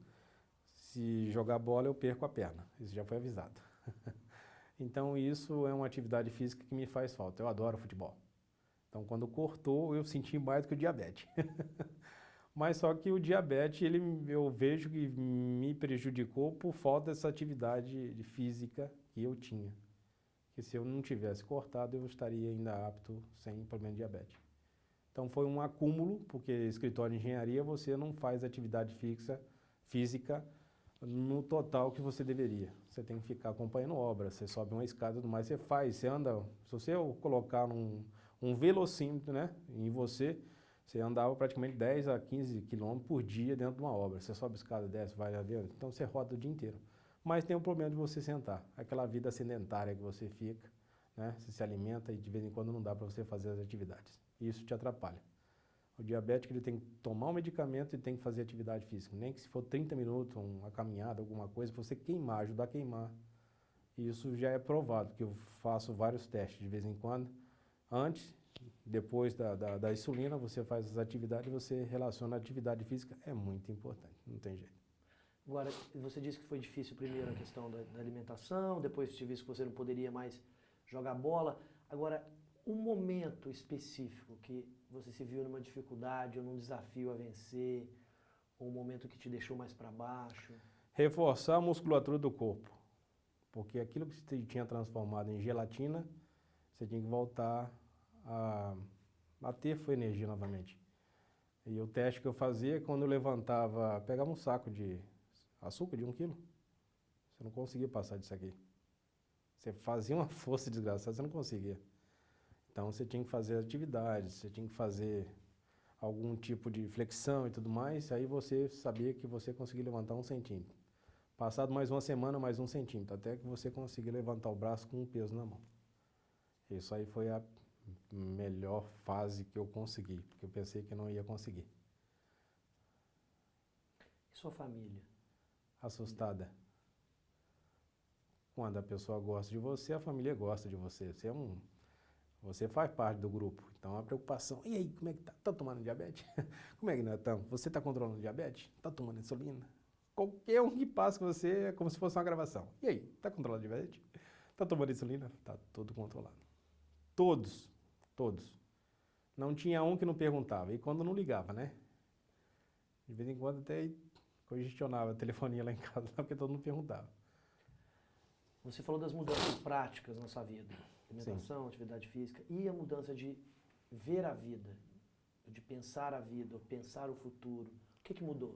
se jogar bola eu perco a perna. Isso já foi avisado. Então isso é uma atividade física que me faz falta. Eu adoro futebol. Então quando cortou eu senti mais do que o diabetes. Mas só que o diabetes eu vejo que me prejudicou por falta dessa atividade física que eu tinha. Que se eu não tivesse cortado eu estaria ainda apto sem problema de diabetes. Então foi um acúmulo, porque escritório de engenharia você não faz atividade física no total que você deveria. Você tem que ficar acompanhando obra, você sobe uma escada e tudo mais, você anda, se você colocar um velocímetro, né, em você andava praticamente 10 a 15 quilômetros por dia dentro de uma obra. Você sobe escada, desce, vai avião, então você roda o dia inteiro. Mas tem o problema de você sentar, aquela vida sedentária que você fica, né, você se alimenta e de vez em quando não dá para você fazer as atividades. E isso te atrapalha. O diabético ele tem que tomar um medicamento e tem que fazer atividade física. Nem que se for 30 minutos, uma caminhada, alguma coisa, você queimar, ajudar a queimar. E isso já é provado, porque eu faço vários testes de vez em quando. Antes, depois da insulina, você faz as atividades, você relaciona a atividade física, é muito importante, não tem jeito. Agora, você disse que foi difícil primeiro a questão da alimentação, depois te disse que você não poderia mais jogar bola. Agora, um momento específico que você se viu numa dificuldade ou num desafio a vencer, ou um momento que te deixou mais para baixo? Reforçar a musculatura do corpo, porque aquilo que você tinha transformado em gelatina, você tinha que voltar a ter energia novamente. E o teste que eu fazia, quando eu levantava, pegava um saco de açúcar de 1 quilo, você não conseguia passar disso aqui. Você fazia uma força desgraçada, você não conseguia. Então você tinha que fazer atividades, você tinha que fazer algum tipo de flexão e tudo mais, aí você sabia que você conseguia levantar 1 centímetro. Passado mais uma semana, mais 1 centímetro, até que você conseguia levantar o braço com um peso na mão. Isso aí foi a melhor fase que eu consegui, porque eu pensei que não ia conseguir. E sua família? Assustada. Quando a pessoa gosta de você, a família gosta de você. Você faz parte do grupo. Então a preocupação, e aí, como é que tá? Tá tomando diabetes? Como é que nós estamos? Você está controlando diabetes? Tá tomando insulina? Qualquer um que passa com você é como se fosse uma gravação. E aí, tá controlando diabetes? Tá tomando insulina? Tá tudo controlado. Todos. Não tinha um que não perguntava. E quando não ligava, né? De vez em quando até congestionava a telefonia lá em casa, porque todo mundo perguntava. Você falou das mudanças práticas na sua vida. Alimentação, Sim. atividade física. E a mudança de ver a vida, de pensar a vida, pensar o futuro. O que mudou?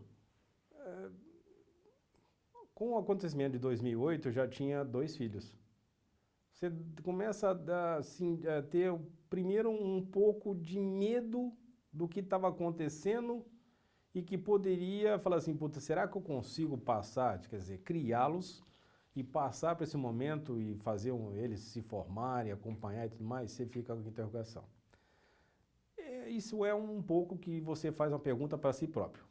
Com o acontecimento de 2008, eu já tinha 2 filhos. Você começa a ter primeiro um pouco de medo do que estava acontecendo e que poderia falar assim, puta, será que eu consigo passar, quer dizer, criá-los e passar para esse momento e fazer eles se formarem, acompanhar e tudo mais, você fica com interrogação. Isso é um pouco que você faz uma pergunta para si próprio.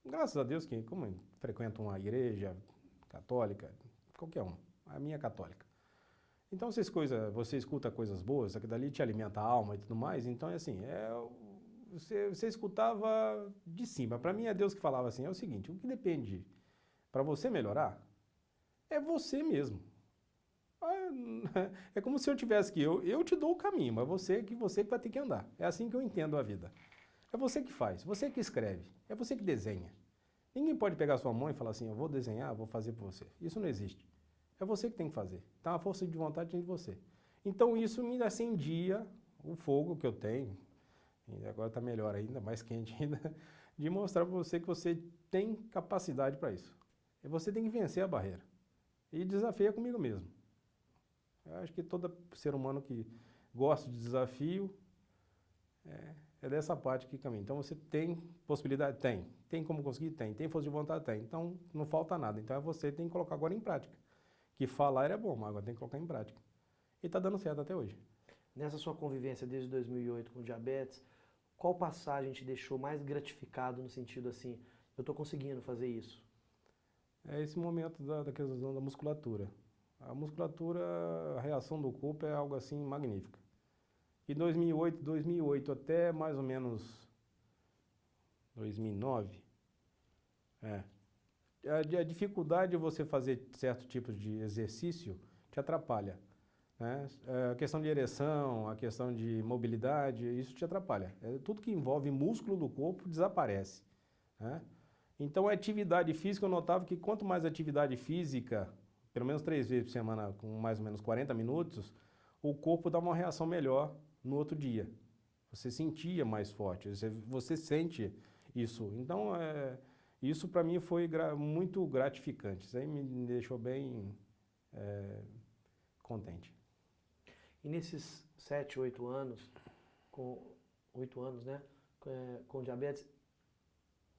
Graças a Deus que, como eu frequento uma igreja católica, qualquer uma, a minha é católica. Então você escuta coisas boas, aquilo dali te alimenta a alma e tudo mais, então é assim, você escutava de cima. Para mim é Deus que falava assim, é o seguinte, o que depende para você melhorar é você mesmo. É como se eu tivesse que eu te dou o caminho, mas você que vai ter que andar. É assim que eu entendo a vida. É você que faz, você que escreve, é você que desenha. Ninguém pode pegar sua mão e falar assim, eu vou desenhar, vou fazer por você. Isso não existe. É você que tem que fazer. Então a força de vontade tem de você. Então isso me acendia o fogo que eu tenho, e agora está melhor ainda, mais quente ainda, de mostrar para você que você tem capacidade para isso. E você tem que vencer a barreira. E desafia comigo mesmo. Eu acho que todo ser humano que gosta de desafio é dessa parte que caminha. Então você tem possibilidade? Tem. Tem como conseguir? Tem. Tem força de vontade? Tem. Então não falta nada. Então você tem que colocar agora em prática. Que falar é bom, mas agora tem que colocar em prática. E está dando certo até hoje. Nessa sua convivência desde 2008 com diabetes, qual passagem te deixou mais gratificado no sentido assim, eu estou conseguindo fazer isso? É esse momento da questão da musculatura. A musculatura, a reação do corpo é algo assim magnífico. E 2008 até mais ou menos 2009, a dificuldade de você fazer certos tipos de exercício te atrapalha. Né? A questão de ereção, a questão de mobilidade, isso te atrapalha. Tudo que envolve músculo do corpo desaparece. Né? Então, a atividade física, eu notava que quanto mais atividade física, pelo menos 3 vezes por semana, com mais ou menos 40 minutos, o corpo dá uma reação melhor no outro dia. Você sentia mais forte, você sente isso. Então, isso para mim foi muito gratificante. Isso aí me deixou bem contente. E nesses 7, 8 anos, com 8 anos, né, com diabetes,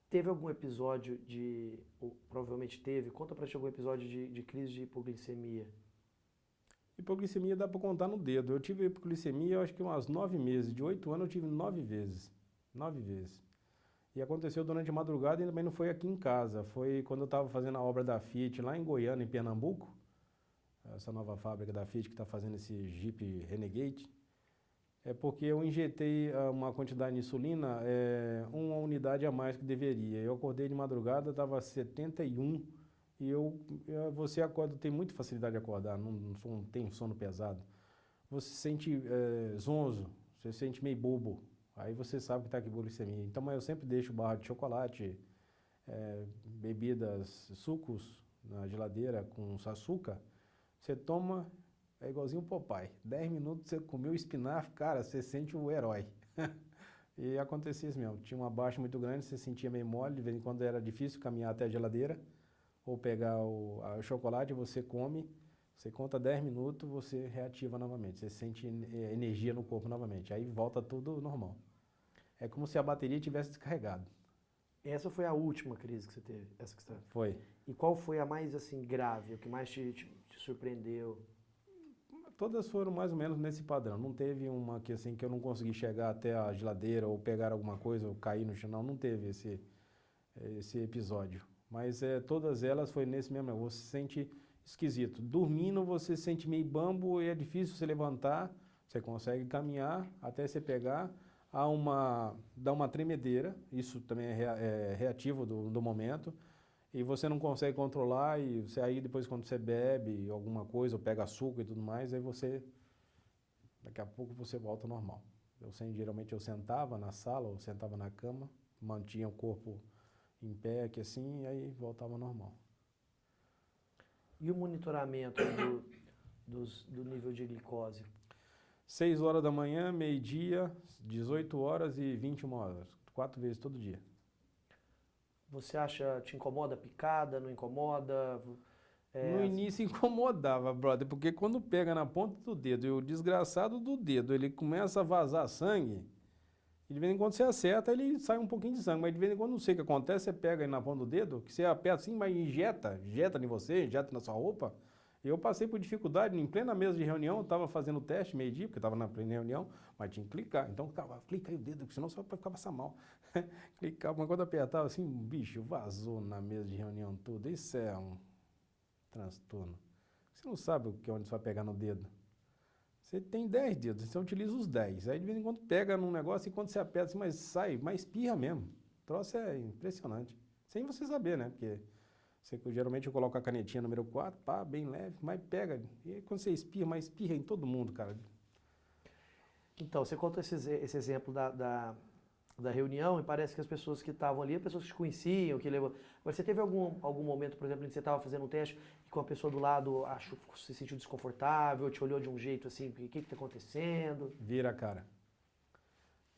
teve algum episódio ou provavelmente teve, conta pra gente algum episódio de crise de hipoglicemia? Hipoglicemia dá para contar no dedo. Eu tive hipoglicemia, eu acho que umas 9 meses. De 8 anos eu tive 9 vezes. 9 vezes. E aconteceu durante a madrugada e também não foi aqui em casa. Foi quando eu estava fazendo a obra da Fiat lá em Goiânia, em Pernambuco. Essa nova fábrica da Fiat que está fazendo esse Jeep Renegade. É porque eu injetei uma quantidade de insulina, uma unidade a mais que deveria. Eu acordei de madrugada, estava 71 e você acorda, tem muita facilidade de acordar, não tem sono pesado. Você se sente zonzo, você se sente meio bobo, aí você sabe que está com hipoglicemia. Então, mas eu sempre deixo barra de chocolate, bebidas, sucos na geladeira com açúcar. Você toma, é igualzinho o Popeye. 10 minutos você comeu espinafre, cara, você sente o herói. E acontecia isso mesmo. Tinha uma baixa muito grande, você sentia meio mole, de vez em quando era difícil caminhar até a geladeira, ou pegar o chocolate, você come, você conta 10 minutos, você reativa novamente, você sente energia no corpo novamente, aí volta tudo normal. É como se a bateria tivesse descarregado. Essa foi a última crise que você teve? Essa que você... Foi. E qual foi a mais assim grave, o que mais te surpreendeu? Todas foram mais ou menos nesse padrão. Não teve uma que assim que eu não consegui chegar até a geladeira ou pegar alguma coisa ou cair no chão. Não teve esse episódio. Mas todas elas foi nesse mesmo. Você se sente esquisito. Dormindo você se sente meio bambo e é difícil você levantar. Você consegue caminhar até você pegar. Dá uma tremedeira. Isso também é reativo do momento. E você não consegue controlar, e você aí depois quando você bebe alguma coisa, ou pega açúcar e tudo mais, aí daqui a pouco você volta ao normal. Geralmente eu sentava na sala, ou sentava na cama, mantinha o corpo em pé aqui assim, e aí voltava ao normal. E o monitoramento do nível de glicose? 6 horas da manhã, meio-dia, 18 horas e 21 horas, 4 vezes todo dia. Você acha, te incomoda a picada, não incomoda? No início incomodava, brother, porque quando pega na ponta do dedo, e o desgraçado do dedo, ele começa a vazar sangue, e de vez em quando você acerta, ele sai um pouquinho de sangue, mas de vez em quando não sei o que acontece, você pega aí na ponta do dedo, que você aperta assim, mas injeta em você, injeta na sua roupa. Eu passei por dificuldade, em plena mesa de reunião, eu estava fazendo o teste meio-dia, porque eu estava na plena reunião, mas tinha que clicar. Então, clica aí o dedo, senão você vai ficar passando mal. Clicava, mas quando apertava assim, bicho, vazou na mesa de reunião tudo. Isso é um transtorno. Você não sabe onde você vai pegar no dedo. Você tem 10 dedos, você utiliza os 10. Aí de vez em quando pega num negócio e quando você aperta assim, mas sai, mas espirra mesmo. O troço é impressionante. Sem você saber, né? Porque geralmente eu coloco a canetinha número 4, pá, bem leve, mas pega. E quando você espirra, mas espirra em todo mundo, cara. Então, você conta esse exemplo da da reunião e parece que as pessoas que estavam ali, pessoas que te conheciam, que levou. Agora, você teve algum momento, por exemplo, em que você estava fazendo um teste e com a pessoa do lado achou, se sentiu desconfortável, te olhou de um jeito assim, o que está acontecendo? Vira a cara.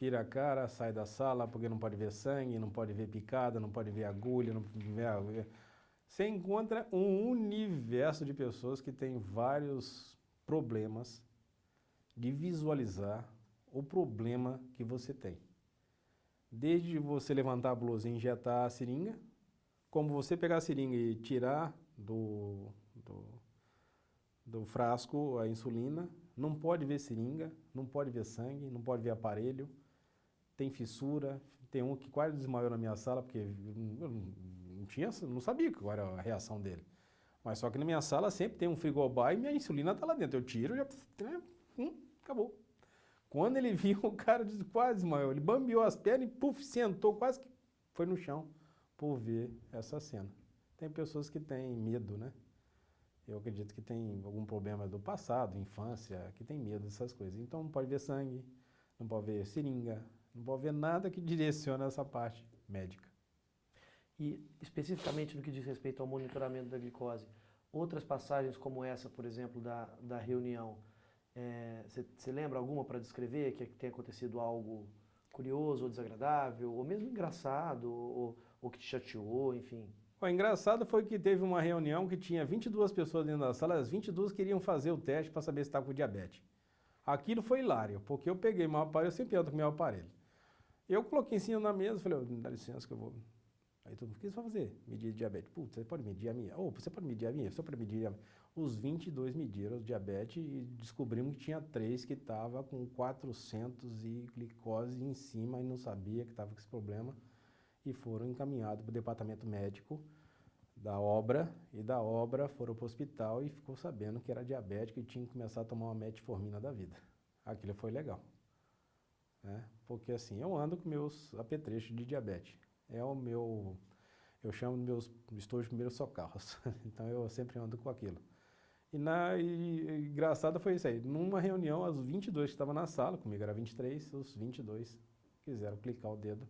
Vira a cara, sai da sala, porque não pode ver sangue, não pode ver picada, não pode ver agulha, não pode ver... Você encontra um universo de pessoas que tem vários problemas de visualizar o problema que você tem. Desde você levantar a blusa e injetar a seringa, como você pegar a seringa e tirar do frasco a insulina, não pode ver seringa, não pode ver sangue, não pode ver aparelho, tem fissura. Tem um que quase desmaiou na minha sala, porque eu não sabia qual era a reação dele. Mas só que na minha sala sempre tem um frigobar e minha insulina está lá dentro. Eu tiro, já acabou. Quando ele viu, o cara quase desmaiou. Ele bambeou as pernas e puf, sentou, quase que foi no chão por ver essa cena. Tem pessoas que têm medo, né? Eu acredito que tem algum problema do passado, infância, que tem medo dessas coisas. Então não pode ver sangue, não pode ver seringa, não pode ver nada que direciona essa parte médica. E especificamente no que diz respeito ao monitoramento da glicose, outras passagens como essa, por exemplo, da reunião, você lembra alguma para descrever que tenha acontecido algo curioso ou desagradável, ou mesmo engraçado, ou que te chateou, enfim? O engraçado foi que teve uma reunião que tinha 22 pessoas dentro da sala, as 22 queriam fazer o teste para saber se estava com diabetes. Aquilo foi hilário, porque eu peguei meu aparelho, eu sempre ando com meu aparelho. Eu coloquei em cima na mesa, falei, dá licença que eu vou... Aí todo mundo, o que você vai fazer? Medir diabetes. Putz, você pode medir a minha? Você pode medir a minha? Você pode medir a minha? Os 22 mediram diabetes e descobrimos que tinha 3 que estavam com 400 e glicose em cima e não sabia que estava com esse problema. E foram encaminhados para o departamento médico da obra, e da obra foram para o hospital e ficou sabendo que era diabético e tinha que começar a tomar uma metformina da vida. Aquilo foi legal, né? Porque assim, eu ando com meus apetrechos de diabetes. É o meu, eu chamo meus estojos primeiros socorros. Então eu sempre ando com aquilo. E engraçado foi isso aí. Numa reunião, os 22 que estavam na sala, comigo era 23, os 22 quiseram clicar o dedo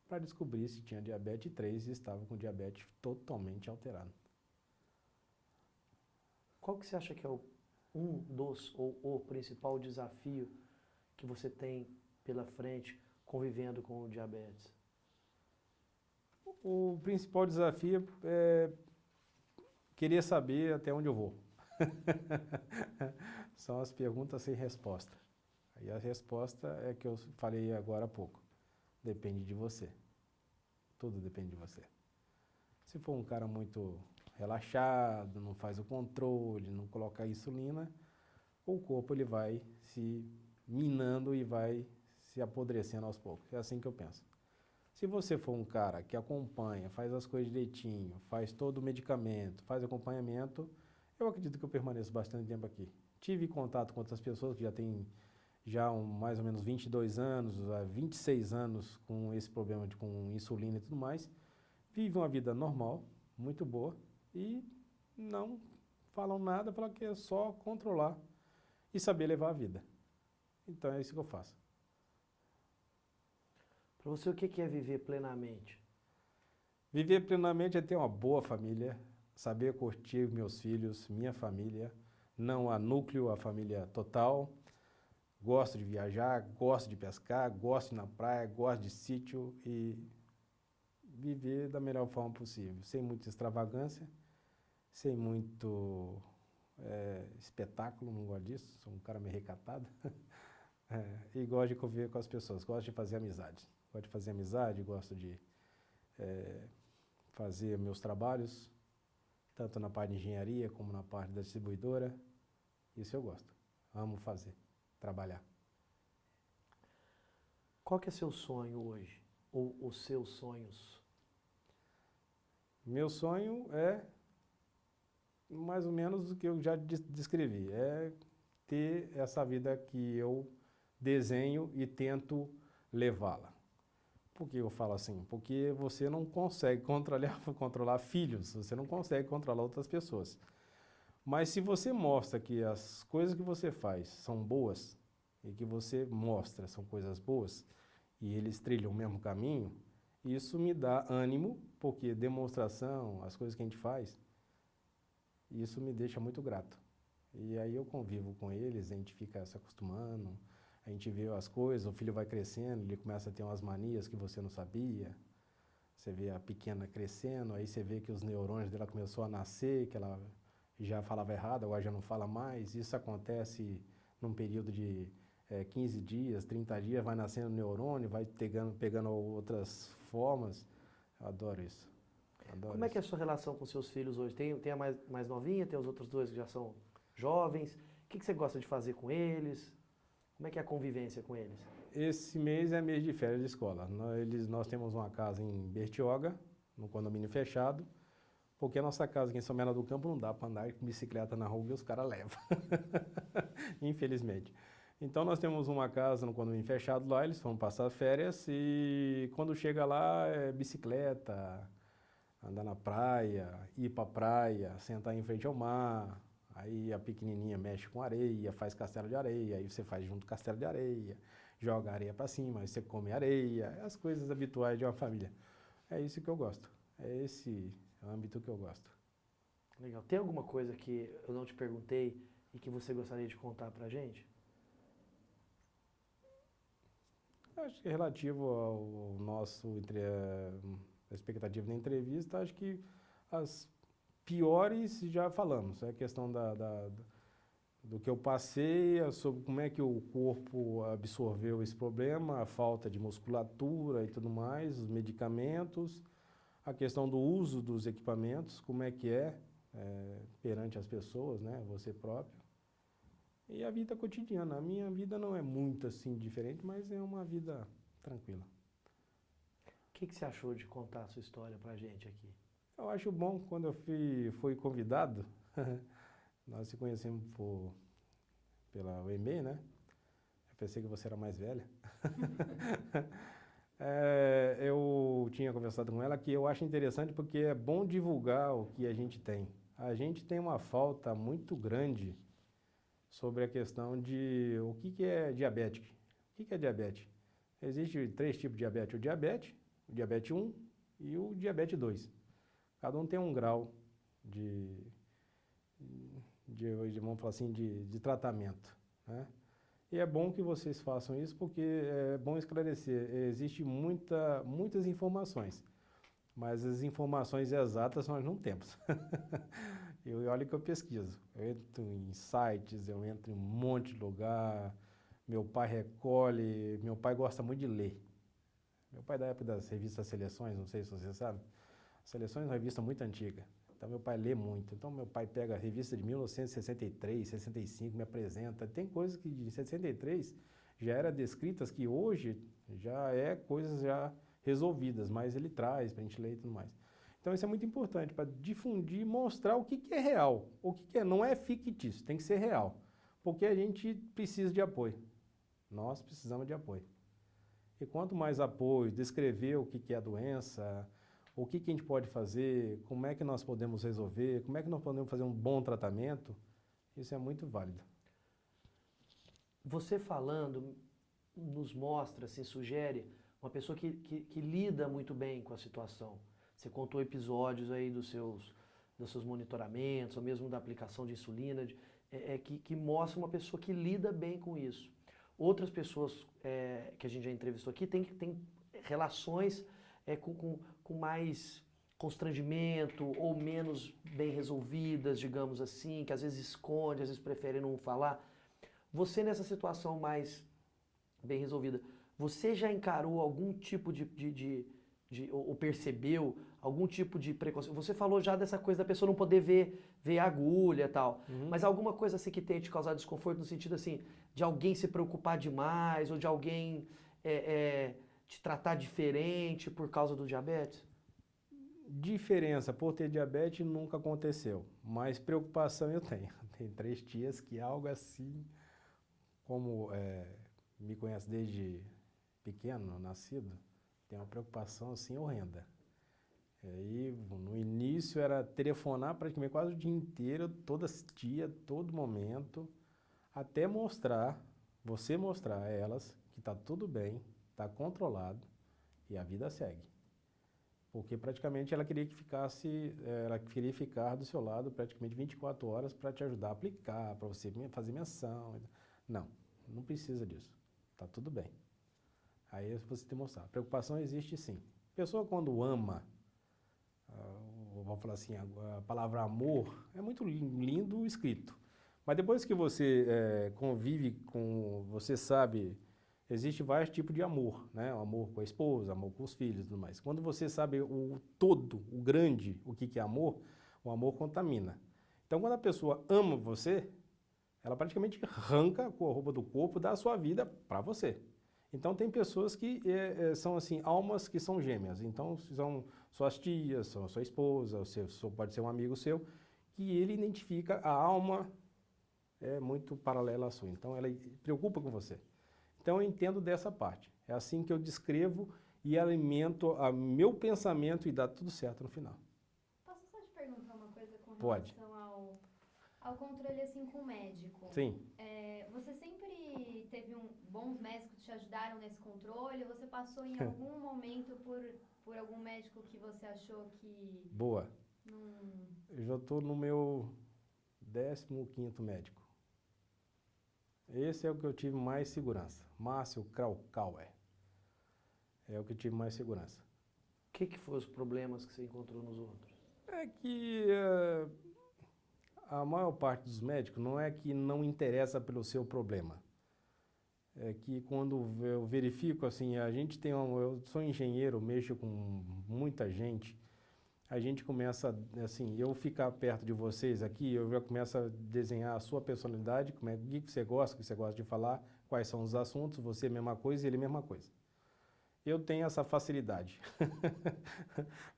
para descobrir se tinha diabetes, e 3 estavam com diabetes totalmente alterado. Qual que você acha que é um dos ou o principal desafio que você tem pela frente convivendo com o diabetes? O principal desafio é querer saber até onde eu vou. São as perguntas sem resposta. E a resposta é que eu falei agora há pouco. Depende de você. Tudo depende de você. Se for um cara muito relaxado, não faz o controle, não coloca a insulina, o corpo ele vai se minando e vai se apodrecendo aos poucos. É assim que eu penso. Se você for um cara que acompanha, faz as coisas direitinho, faz todo o medicamento, faz acompanhamento, eu acredito que eu permaneço bastante tempo aqui. Tive contato com outras pessoas que já têm mais ou menos 22 anos, 26 anos com esse problema com insulina e tudo mais, vivem uma vida normal, muito boa, e não falam nada, falam que é só controlar e saber levar a vida. Então é isso que eu faço. Para você, o que é viver plenamente? Viver plenamente é ter uma boa família, saber curtir meus filhos, minha família, não a núcleo, a família total. Gosto de viajar, gosto de pescar, gosto de ir na praia, gosto de sítio e viver da melhor forma possível, sem muita extravagância, sem muito espetáculo, não gosto disso, sou um cara meio recatado. E gosto de conviver com as pessoas, gosto de fazer amizades. Gosto de fazer amizade, gosto de fazer meus trabalhos, tanto na parte de engenharia como na parte da distribuidora. Isso eu gosto, amo fazer, trabalhar. Qual que é seu sonho hoje? Ou os seus sonhos? Meu sonho é mais ou menos o que eu já descrevi, é ter essa vida que eu desenho e tento levá-la. Por que eu falo assim? Porque você não consegue controlar filhos, você não consegue controlar outras pessoas. Mas se você mostra que as coisas que você faz são boas, e que você mostra são coisas boas, e eles trilham o mesmo caminho, isso me dá ânimo, porque demonstração, as coisas que a gente faz, isso me deixa muito grato. E aí eu convivo com eles, a gente fica se acostumando, a gente vê as coisas, o filho vai crescendo, ele começa a ter umas manias que você não sabia. Você vê a pequena crescendo, aí você vê que os neurônios dela começou a nascer, que ela já falava errado, agora já não fala mais. Isso acontece num período de 15 dias, 30 dias, vai nascendo neurônio, vai pegando outras formas. Eu adoro isso. Adoro Como é que é a isso. sua relação com seus filhos hoje? Tem a mais novinha, tem os outros dois que já são jovens. O que você gosta de fazer com eles? Como é que é a convivência com eles? Esse mês é mês de férias de escola. Nós temos uma casa em Bertioga, num condomínio fechado, porque a nossa casa aqui em São Bernardo do Campo não dá para andar com bicicleta na rua e os caras levam. Infelizmente. Então nós temos uma casa no condomínio fechado lá, eles vão passar férias e quando chega lá é bicicleta, andar na praia, ir para a praia, sentar em frente ao mar. Aí a pequenininha mexe com areia, faz castelo de areia, aí você faz junto castelo de areia, joga areia para cima, aí você come areia, as coisas habituais de uma família. É isso que eu gosto, é esse âmbito que eu gosto. Legal. Tem alguma coisa que eu não te perguntei e que você gostaria de contar pra gente? Acho que relativo ao nosso, a expectativa da entrevista, acho que as piores já falamos, é a questão do que eu passei, sobre como é que o corpo absorveu esse problema, a falta de musculatura e tudo mais, os medicamentos, a questão do uso dos equipamentos, como é que perante as pessoas, né, você próprio. E a vida cotidiana. A minha vida não é muito assim diferente, mas é uma vida tranquila. O que você achou de contar a sua história pra gente aqui? Eu acho bom quando eu fui convidado, nós se conhecemos pela e-mail, né? Eu pensei que você era mais velha. Eu tinha conversado com ela que eu acho interessante porque é bom divulgar o que a gente tem. A gente tem uma falta muito grande sobre a questão de o que é diabetes. O que é diabetes? Existem 3 tipos de diabetes. O diabetes 1 e o diabetes 2. Cada um tem um grau vamos falar assim, de tratamento, né? E é bom que vocês façam isso porque é bom esclarecer. Existem muitas informações, mas as informações exatas nós não temos. Olha que eu pesquiso. Eu entro em sites, eu entro em um monte de lugar. Meu pai recolhe, meu pai gosta muito de ler. Meu pai é da época das revistas Seleções, não sei se você sabe. Seleções é uma revista muito antiga. Então meu pai lê muito. Então meu pai pega a revista de 1963, 65, me apresenta. Tem coisas que de 63 já eram descritas que hoje já é coisas já resolvidas, mas ele traz para a gente ler e tudo mais. Então isso é muito importante para difundir, mostrar o que é real. O que não é fictício, tem que ser real. Porque a gente precisa de apoio. Nós precisamos de apoio. E quanto mais apoio, descrever o que é a doença, o que a gente pode fazer, como é que nós podemos resolver, como é que nós podemos fazer um bom tratamento, isso é muito válido. Você falando nos mostra, se sugere uma pessoa que lida muito bem com a situação. Você contou episódios aí dos seus monitoramentos, ou mesmo da aplicação de insulina, que mostra uma pessoa que lida bem com isso. Outras pessoas que a gente já entrevistou aqui têm relações com mais constrangimento ou menos bem resolvidas, digamos assim, que às vezes esconde, às vezes prefere não falar. Você nessa situação mais bem resolvida, você já encarou algum tipo ou percebeu algum tipo de preconceito? Você falou já dessa coisa da pessoa não poder ver a agulha e tal, mas alguma coisa assim que tenha te causado desconforto no sentido assim, de alguém se preocupar demais ou de alguém te tratar diferente por causa do diabetes? Diferença por ter diabetes nunca aconteceu, mas preocupação eu tenho. Tem 3 tias que algo assim, como me conhece desde pequeno, nascido, tem uma preocupação assim horrenda. E no início era telefonar praticamente quase o dia inteiro, toda dia, todo momento, até você mostrar a elas que está tudo bem, está controlado e a vida segue. Porque praticamente ela queria ficar do seu lado praticamente 24 horas para te ajudar a aplicar, para você fazer menção. Não, não precisa disso. Tá tudo bem. Aí você tem que mostrar. Preocupação existe sim. A pessoa quando ama, vamos falar assim, a palavra amor é muito lindo escrito. Mas depois que você convive com, você sabe, existe vários tipos de amor, né? O amor com a esposa, amor com os filhos e tudo mais. Quando você sabe o todo, o grande, o que é amor, o amor contamina. Então quando a pessoa ama você, ela praticamente arranca com a roupa do corpo da sua vida para você. Então tem pessoas que são assim, almas que são gêmeas. Então são suas tias, são sua esposa, pode ser um amigo seu, que ele identifica a alma muito paralela à sua. Então ela preocupa com você. Então eu entendo dessa parte. É assim que eu descrevo e alimento o meu pensamento e dá tudo certo no final. Posso só te perguntar uma coisa com Pode. relação ao controle assim com o médico? Sim. Você sempre teve bons médicos que te ajudaram nesse controle? Ou você passou em algum momento por algum médico que você achou que... Boa. Eu já estou no meu 15º médico. Esse é o que eu tive mais segurança. Márcio Kraukauer. É o que eu tive mais segurança. O que foram os problemas que você encontrou nos outros? É que a maior parte dos médicos não é que não interessa pelo seu problema. É que quando eu verifico, assim, eu sou engenheiro, mexo com muita gente, a gente começa, assim, eu ficar perto de vocês aqui, eu já começo a desenhar a sua personalidade, o que você gosta de falar, quais são os assuntos, você é a mesma coisa e ele é a mesma coisa. Eu tenho essa facilidade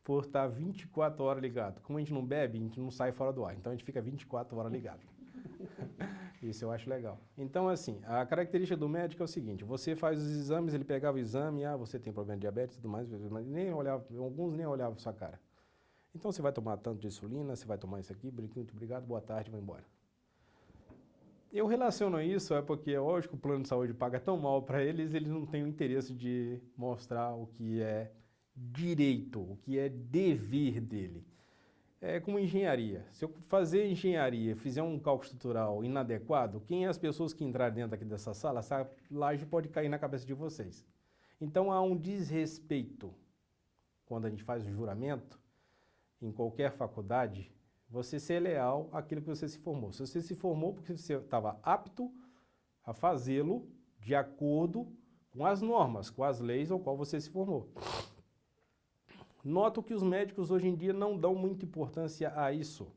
por estar 24 horas ligado. Como a gente não bebe, a gente não sai fora do ar, então a gente fica 24 horas ligado. Isso eu acho legal. Então, assim, a característica do médico é o seguinte, você faz os exames, ele pegava o exame, você tem problema de diabetes e tudo mais, mas alguns nem olhavam pra sua cara. Então você vai tomar tanto de insulina, você vai tomar isso aqui, muito obrigado, boa tarde, vai embora. Eu relaciono isso porque, lógico, o plano de saúde paga tão mal para eles não têm o interesse de mostrar o que é direito, o que é dever dele. É como engenharia. Se eu fazer engenharia, fizer um cálculo estrutural inadequado, quem é as pessoas que entrarem dentro aqui dessa sala, essa laje pode cair na cabeça de vocês. Então há um desrespeito. Quando a gente faz o juramento, em qualquer faculdade, você ser leal àquilo que você se formou. Se você se formou porque você estava apto a fazê-lo de acordo com as normas, com as leis ao qual você se formou. Noto que os médicos hoje em dia não dão muita importância a isso.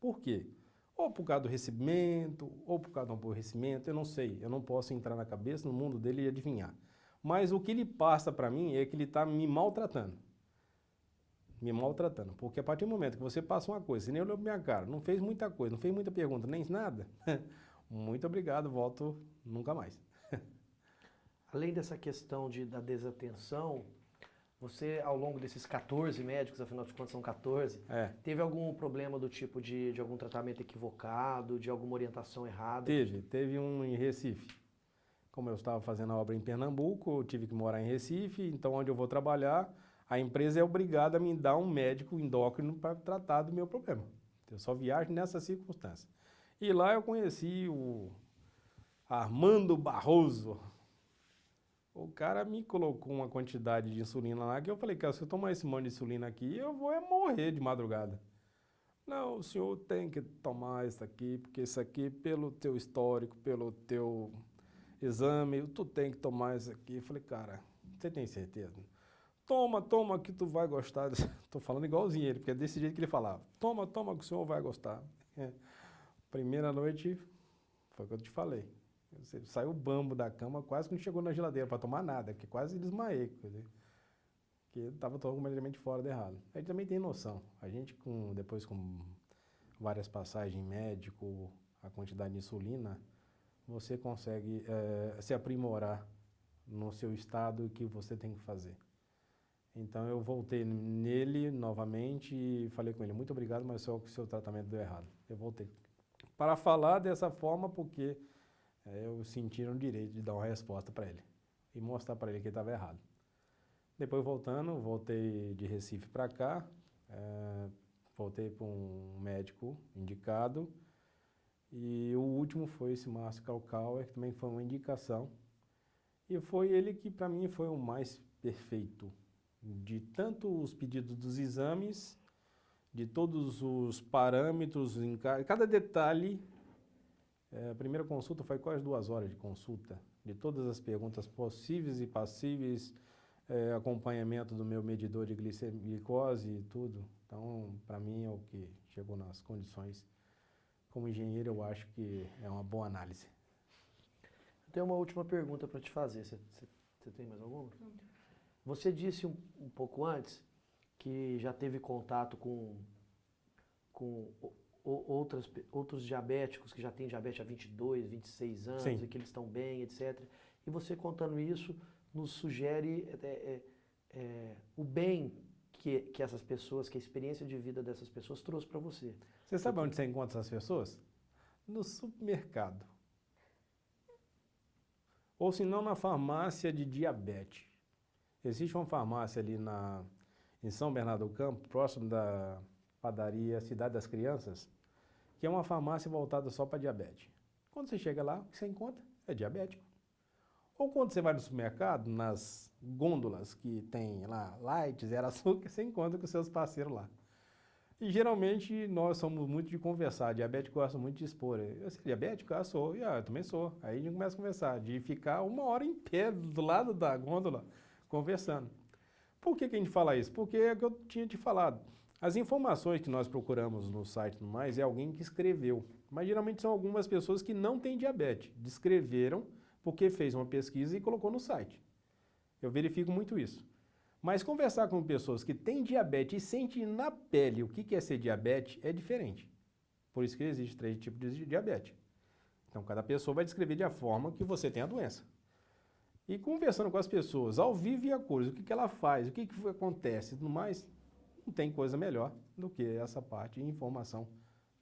Por quê? Ou por causa do recebimento, ou por causa do aborrecimento, eu não sei. Eu não posso entrar na cabeça, no mundo dele e adivinhar. Mas o que ele passa para mim é que ele está me maltratando. Porque a partir do momento que você passa uma coisa, você nem olhou pra minha cara, não fez muita coisa, não fez muita pergunta, nem nada, muito obrigado, volto nunca mais. Além dessa questão da desatenção, você, ao longo desses 14 médicos, afinal de contas são 14, teve algum problema do tipo de algum tratamento equivocado, de alguma orientação errada? Teve um em Recife. Como eu estava fazendo a obra em Pernambuco, eu tive que morar em Recife, então onde eu vou trabalhar, a empresa é obrigada a me dar um médico endócrino para tratar do meu problema. Eu só viajo nessa circunstância. E lá eu conheci o Armando Barroso. O cara me colocou uma quantidade de insulina lá que eu falei, cara, se eu tomar esse monte de insulina aqui, eu vou morrer de madrugada. Não, o senhor tem que tomar isso aqui, porque isso aqui, pelo teu histórico, pelo teu exame, tu tem que tomar isso aqui. Eu falei, cara, você tem certeza? Toma que tu vai gostar. Tô falando igualzinho ele, porque é desse jeito que ele falava. Toma que o senhor vai gostar. Primeira noite, foi o que eu te falei. Você saiu bambo da cama, quase que não chegou na geladeira para tomar nada, porque quase desmaiei. Porque estava todo completamente fora do errado. A gente também tem noção. A gente, depois com várias passagens em médico, a quantidade de insulina, você consegue se aprimorar no seu estado e o que você tem que fazer. Então eu voltei nele novamente e falei com ele, muito obrigado, mas só que o seu tratamento deu errado. Eu voltei para falar dessa forma porque eu senti no direito de dar uma resposta para ele. e mostrar para ele que ele estava errado. Depois voltei de Recife para cá, voltei para um médico indicado, e o último foi esse Márcio Kalkauer, que também foi uma indicação, e foi ele que para mim foi o mais perfeito, de tanto os pedidos dos exames, de todos os parâmetros, em cada detalhe. A primeira consulta foi quase 2 horas de consulta, de todas as perguntas possíveis e passíveis, acompanhamento do meu medidor de glicose e tudo. Então, para mim, é o que chegou nas condições. Como engenheiro, eu acho que é uma boa análise. Eu tenho uma última pergunta para te fazer. Você tem mais alguma? Você disse um pouco antes que já teve contato com outros diabéticos que já têm diabetes há 22, 26 anos. Sim. E que eles estão bem, etc. E você contando isso nos sugere o bem que essas pessoas, que a experiência de vida dessas pessoas trouxe para você. Você sabe onde você encontra essas pessoas? No supermercado. Ou se não, na farmácia de diabetes. Existe uma farmácia ali em São Bernardo do Campo, próximo da padaria Cidade das Crianças, que é uma farmácia voltada só para diabetes. Quando você chega lá, o que você encontra é diabético. Ou quando você vai no supermercado, nas gôndolas que tem lá light, zero açúcar, você encontra com os seus parceiros lá. E geralmente nós somos muito de conversar, diabético gosta muito de expor. Você é diabético? Ah, sou. Eu também sou. Aí a gente começa a conversar, de ficar 1 hora em pé do lado da gôndola, conversando. Por que a gente fala isso? Porque é o que eu tinha te falado. As informações que nós procuramos no site e tudo mais é alguém que escreveu. Mas geralmente são algumas pessoas que não têm diabetes. Descreveram porque fez uma pesquisa e colocou no site. Eu verifico muito isso. Mas conversar com pessoas que têm diabetes e sentem na pele o que é ser diabetes é diferente. Por isso que existe 3 tipos de diabetes. Então, cada pessoa vai descrever de a forma que você tem a doença. E conversando com as pessoas, ao vivo e a cores, o que ela faz, o que acontece e tudo mais, não tem coisa melhor do que essa parte de informação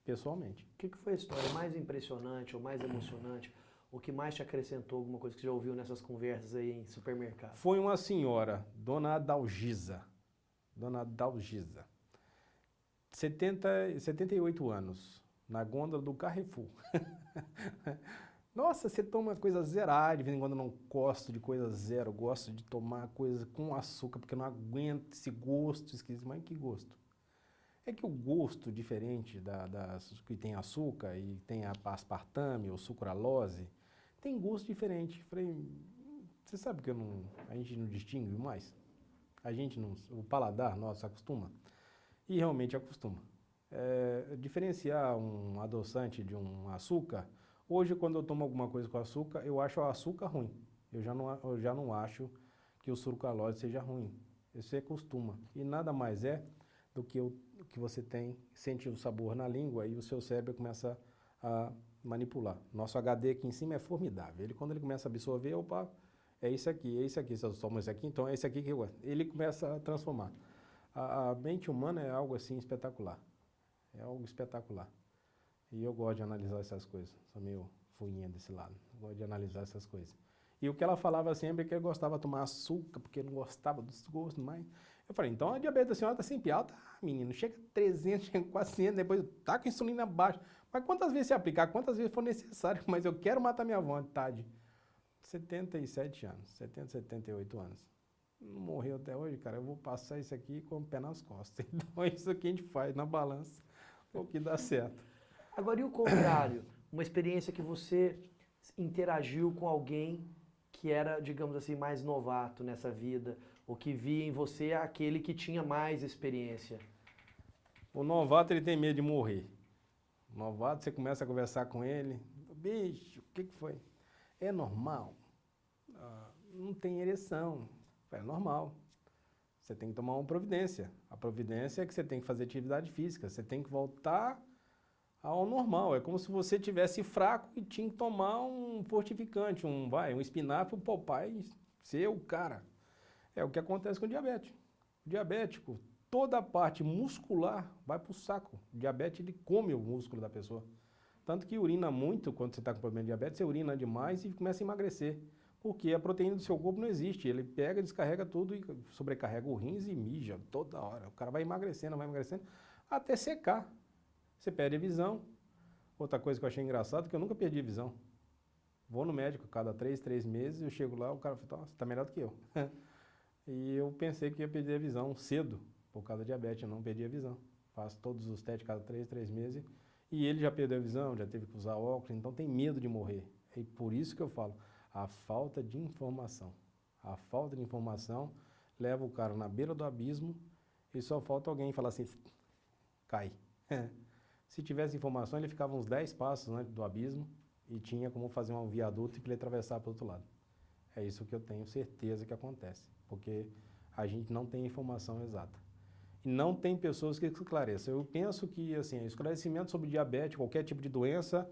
pessoalmente. O que foi a história mais impressionante ou mais emocionante? O que mais te acrescentou, alguma coisa que você já ouviu nessas conversas aí em supermercado? Foi uma senhora, Dona Adalgisa. Dona Adalgisa. 78 anos, na gôndola do Carrefour. Nossa, você toma coisa zerada, de vez em quando eu não gosto de coisa zero, eu gosto de tomar coisa com açúcar, porque eu não aguento esse gosto esquisito. Mas que gosto? É que o gosto diferente das que tem açúcar e tem a aspartame ou sucralose, tem gosto diferente. Falei, você sabe que a gente não distingue mais? O paladar nosso acostuma? E realmente acostuma. Diferenciar um adoçante de um açúcar, hoje quando eu tomo alguma coisa com açúcar, eu acho o açúcar ruim. Eu já não acho que o sucralose seja ruim. Você acostuma. E nada mais é do que o que você sente o sabor na língua e o seu cérebro começa a manipular. Nosso HD aqui em cima é formidável. Quando ele começa a absorver, opa, é isso aqui. Se eu tomo esse aqui, então é esse aqui que eu gosto. Ele começa a transformar. A mente humana é algo assim espetacular. É algo espetacular. E eu gosto de analisar essas coisas. Sou meio fuinha desse lado. Gosto de analisar essas coisas. E o que ela falava sempre é que eu gostava de tomar açúcar, porque não gostava dos gostos, mas... Eu falei, então a diabetes da senhora está sempre alta, menino. Chega a 300, chega a 400, depois tá com a insulina baixa. Mas quantas vezes você aplicar, quantas vezes for necessário, mas eu quero matar minha vontade. 77 anos, 78 anos. Não morreu até hoje, cara. Eu vou passar isso aqui com o pé nas costas. Então é isso que a gente faz na balança, o que dá certo. Agora, e o contrário? Uma experiência que você interagiu com alguém que era, digamos assim, mais novato nessa vida, ou que via em você aquele que tinha mais experiência? O novato, ele tem medo de morrer. O novato, você começa a conversar com ele, bicho, o que foi? É normal? Não tem ereção. É normal. Você tem que tomar uma providência. A providência é que você tem que fazer atividade física, você tem que voltar ao normal. É como se você tivesse fraco e tinha que tomar um fortificante, um espinafre, pro pai ser o cara. É o que acontece com o diabético. O diabético, toda a parte muscular vai pro saco. O diabetes, ele come o músculo da pessoa. Tanto que urina muito, quando você está com problema de diabetes, você urina demais e começa a emagrecer. Porque a proteína do seu corpo não existe. Ele pega, descarrega tudo e sobrecarrega o rins e mija toda hora. O cara vai emagrecendo, até secar. Você perde a visão. Outra coisa que eu achei engraçado é que eu nunca perdi a visão. Vou no médico cada 3 meses, eu chego lá, o cara fala, você tá melhor do que eu. E eu pensei que ia perder a visão cedo, por causa da diabetes, eu não perdi a visão. Faço todos os testes cada 3 meses. E ele já perdeu a visão, já teve que usar óculos, então tem medo de morrer. E por isso que eu falo, a falta de informação. A falta de informação leva o cara na beira do abismo e só falta alguém falar assim, cai. Se tivesse informação, ele ficava uns 10 passos antes do abismo e tinha como fazer um viaduto para ele atravessar para o outro lado. É isso que eu tenho certeza que acontece, porque a gente não tem informação exata. E não tem pessoas que esclareçam. Eu penso que assim, esclarecimento sobre diabetes, qualquer tipo de doença,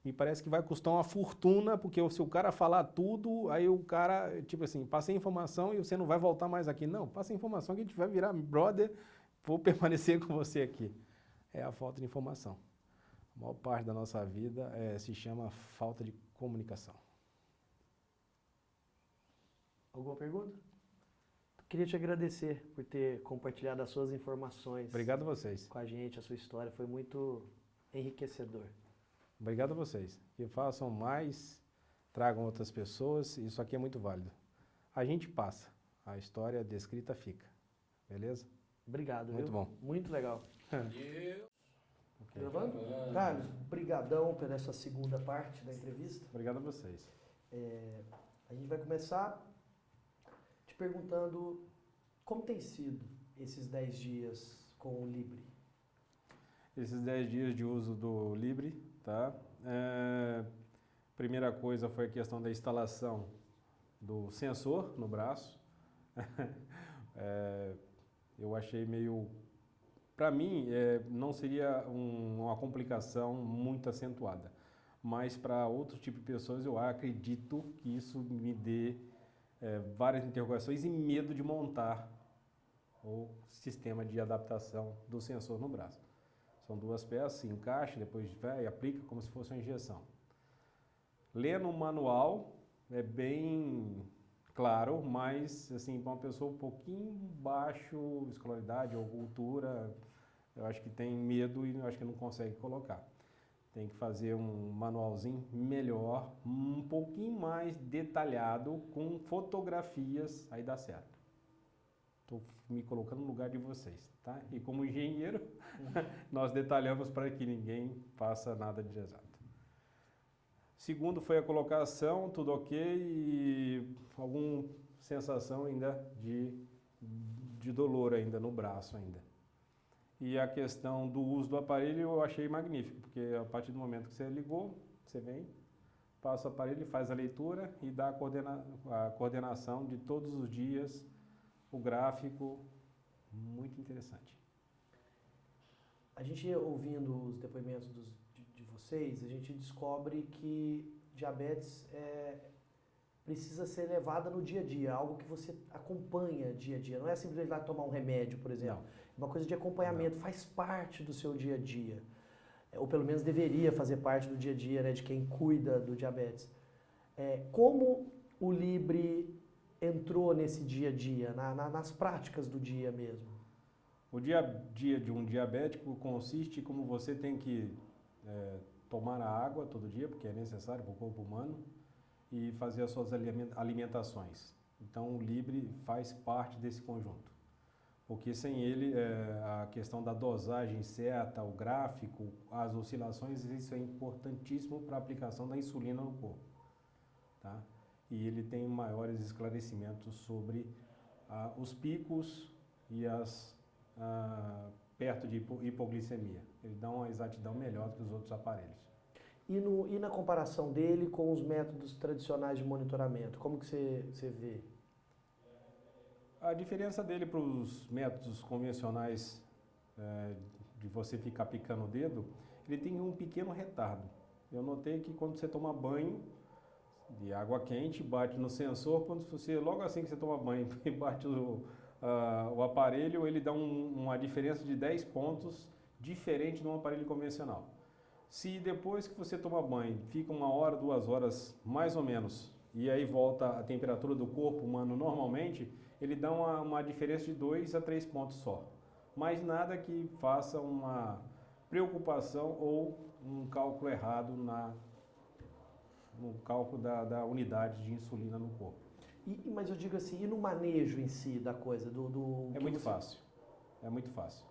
me parece que vai custar uma fortuna, porque se o cara falar tudo, aí o cara, tipo assim, passa a informação e você não vai voltar mais aqui. Não, passa a informação que a gente vai virar brother, vou permanecer com você aqui. É a falta de informação. A maior parte da nossa vida se chama falta de comunicação. Alguma pergunta? Queria te agradecer por ter compartilhado as suas informações. Obrigado a vocês. Com a gente, a sua história. Foi muito enriquecedor. Obrigado a vocês. Que façam mais, tragam outras pessoas. Isso aqui é muito válido. A gente passa. A história descrita fica. Beleza? Obrigado, muito viu? Bom. Muito legal. Okay. Gravando? Carlos, brigadão por essa segunda parte da entrevista. Obrigado a vocês. A gente vai começar te perguntando como tem sido esses 10 dias com o Libre. Esses 10 dias de uso do Libre, tá? Primeira coisa foi a questão da instalação do sensor no braço. Eu achei meio... Para mim, não seria uma complicação muito acentuada, mas para outro tipo de pessoas eu acredito que isso me dê várias interrogações e medo de montar o sistema de adaptação do sensor no braço. São 2 peças, se encaixa, depois vai e aplica como se fosse uma injeção. Lendo o manual é bem claro, mas assim, para uma pessoa um pouquinho baixo, escolaridade ou cultura, eu acho que tem medo e eu acho que não consegue colocar. Tem que fazer um manualzinho melhor, um pouquinho mais detalhado, com fotografias, aí dá certo. Estou me colocando no lugar de vocês, tá? E como engenheiro, nós detalhamos para que ninguém faça nada de exato. Segundo foi a colocação, tudo ok, e alguma sensação ainda de dolor ainda no braço ainda. E a questão do uso do aparelho eu achei magnífico, porque a partir do momento que você ligou, você vem, passa o aparelho, faz a leitura e dá a coordenação de todos os dias, o gráfico, muito interessante. A gente ouvindo os depoimentos de vocês, a gente descobre que diabetes precisa ser levada no dia a dia, algo que você acompanha dia a dia. Não é simplesmente lá tomar um remédio, por exemplo. Não. É uma coisa de acompanhamento, faz parte do seu dia a dia. Ou pelo menos deveria fazer parte do dia a dia, né, de quem cuida do diabetes. Como o Libre entrou nesse dia a dia, nas práticas do dia mesmo? O dia a dia de um diabético consiste como você tem que tomar a água todo dia, porque é necessário para o corpo humano, e fazer as suas alimentações. Então o Libre faz parte desse conjunto. Porque sem ele, a questão da dosagem certa, o gráfico, as oscilações, isso é importantíssimo para a aplicação da insulina no corpo. Tá? E ele tem maiores esclarecimentos sobre os picos e perto de hipoglicemia. Ele dá uma exatidão melhor do que os outros aparelhos. E na comparação dele com os métodos tradicionais de monitoramento, como que você vê? A diferença dele para os métodos convencionais de você ficar picando o dedo, ele tem um pequeno retardo. Eu notei que quando você toma banho de água quente, bate no sensor, quando você, logo assim que você toma banho e bate o aparelho, ele dá uma diferença de 10 pontos diferente de um aparelho convencional. Se depois que você toma banho, fica 1 hora, 2 horas, mais ou menos, e aí volta a temperatura do corpo humano normalmente, ele dá uma diferença de 2 a 3 pontos só. Mas nada que faça uma preocupação ou um cálculo errado no cálculo da unidade de insulina no corpo. Mas eu digo assim, e no manejo em si da coisa? É muito fácil, é muito fácil.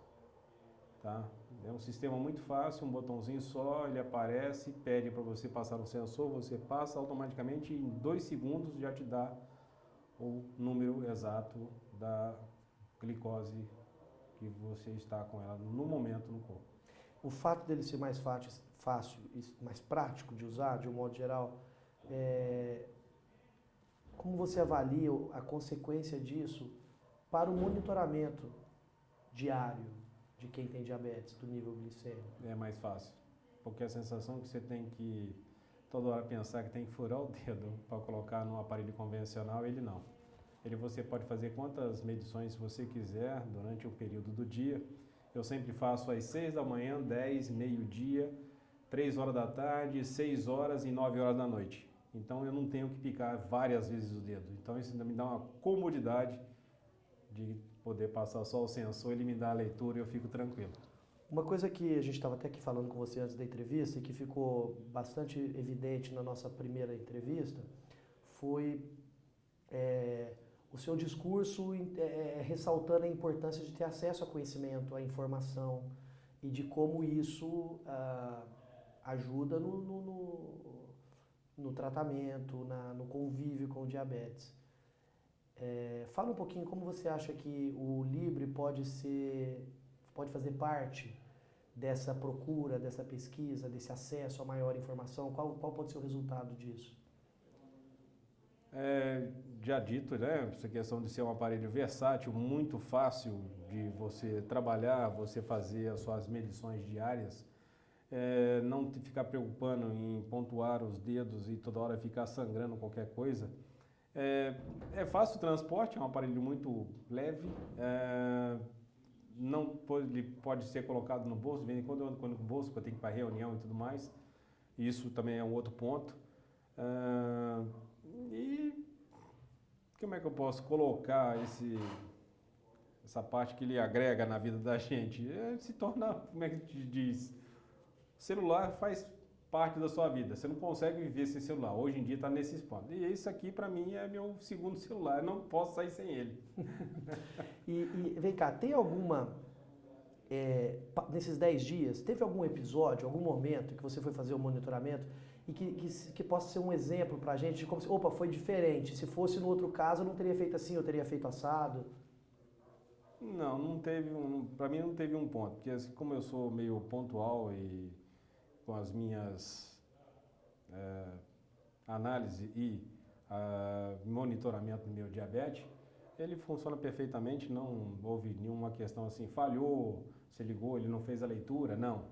Tá? É um sistema muito fácil, um botãozinho só, ele aparece, pede para você passar no sensor, você passa automaticamente, em 2 segundos já te dá o número exato da glicose que você está com ela no momento no corpo. O fato dele ser mais fácil e mais prático de usar, de um modo geral, como você avalia a consequência disso para o monitoramento diário de quem tem diabetes, do nível glicêmico? É mais fácil, porque a sensação que você tem que toda hora pensar que tem que furar o dedo para colocar num aparelho convencional, ele não. Você pode fazer quantas medições você quiser durante o período do dia. Eu sempre faço às 6 da manhã, 10, meio-dia, 3 horas da tarde, 6 horas e 9 horas da noite. Então eu não tenho que picar várias vezes o dedo. Então isso me dá uma comodidade de poder passar só o sensor, ele me dá a leitura e eu fico tranquilo. Uma coisa que a gente estava até aqui falando com você antes da entrevista e que ficou bastante evidente na nossa primeira entrevista foi o seu discurso ressaltando a importância de ter acesso a conhecimento, a informação e de como isso ajuda no tratamento, no convívio com o diabetes. Fala um pouquinho como você acha que o Libre pode fazer parte dessa procura, dessa pesquisa, desse acesso a maior informação. Qual pode ser o resultado disso? Já dito, né? Essa questão de ser um aparelho versátil, muito fácil de você trabalhar, você fazer as suas medições diárias, não ficar preocupando em pontuar os dedos e toda hora ficar sangrando qualquer coisa. É fácil o transporte, é um aparelho muito leve, não pode ser colocado no bolso, de vez em quando eu ando com no bolso, porque eu tenho que ir para reunião e tudo mais, isso também é um outro ponto. E como é que eu posso colocar essa parte que ele agrega na vida da gente? Se torna, como é que te diz? O celular faz parte da sua vida, você não consegue viver sem celular, hoje em dia está nesses pontos. E isso aqui para mim é meu segundo celular, eu não posso sair sem ele. E vem cá, tem alguma, nesses 10 dias, teve algum episódio, algum momento que você foi fazer o monitoramento e que possa ser um exemplo para a gente de como, opa, foi diferente, se fosse no outro caso eu não teria feito assim, eu teria feito assado? Não teve para mim não teve um ponto, porque como eu sou meio pontual e com as minhas análises e monitoramento do meu diabetes, ele funciona perfeitamente, não houve nenhuma questão assim, falhou, você ligou, ele não fez a leitura, não.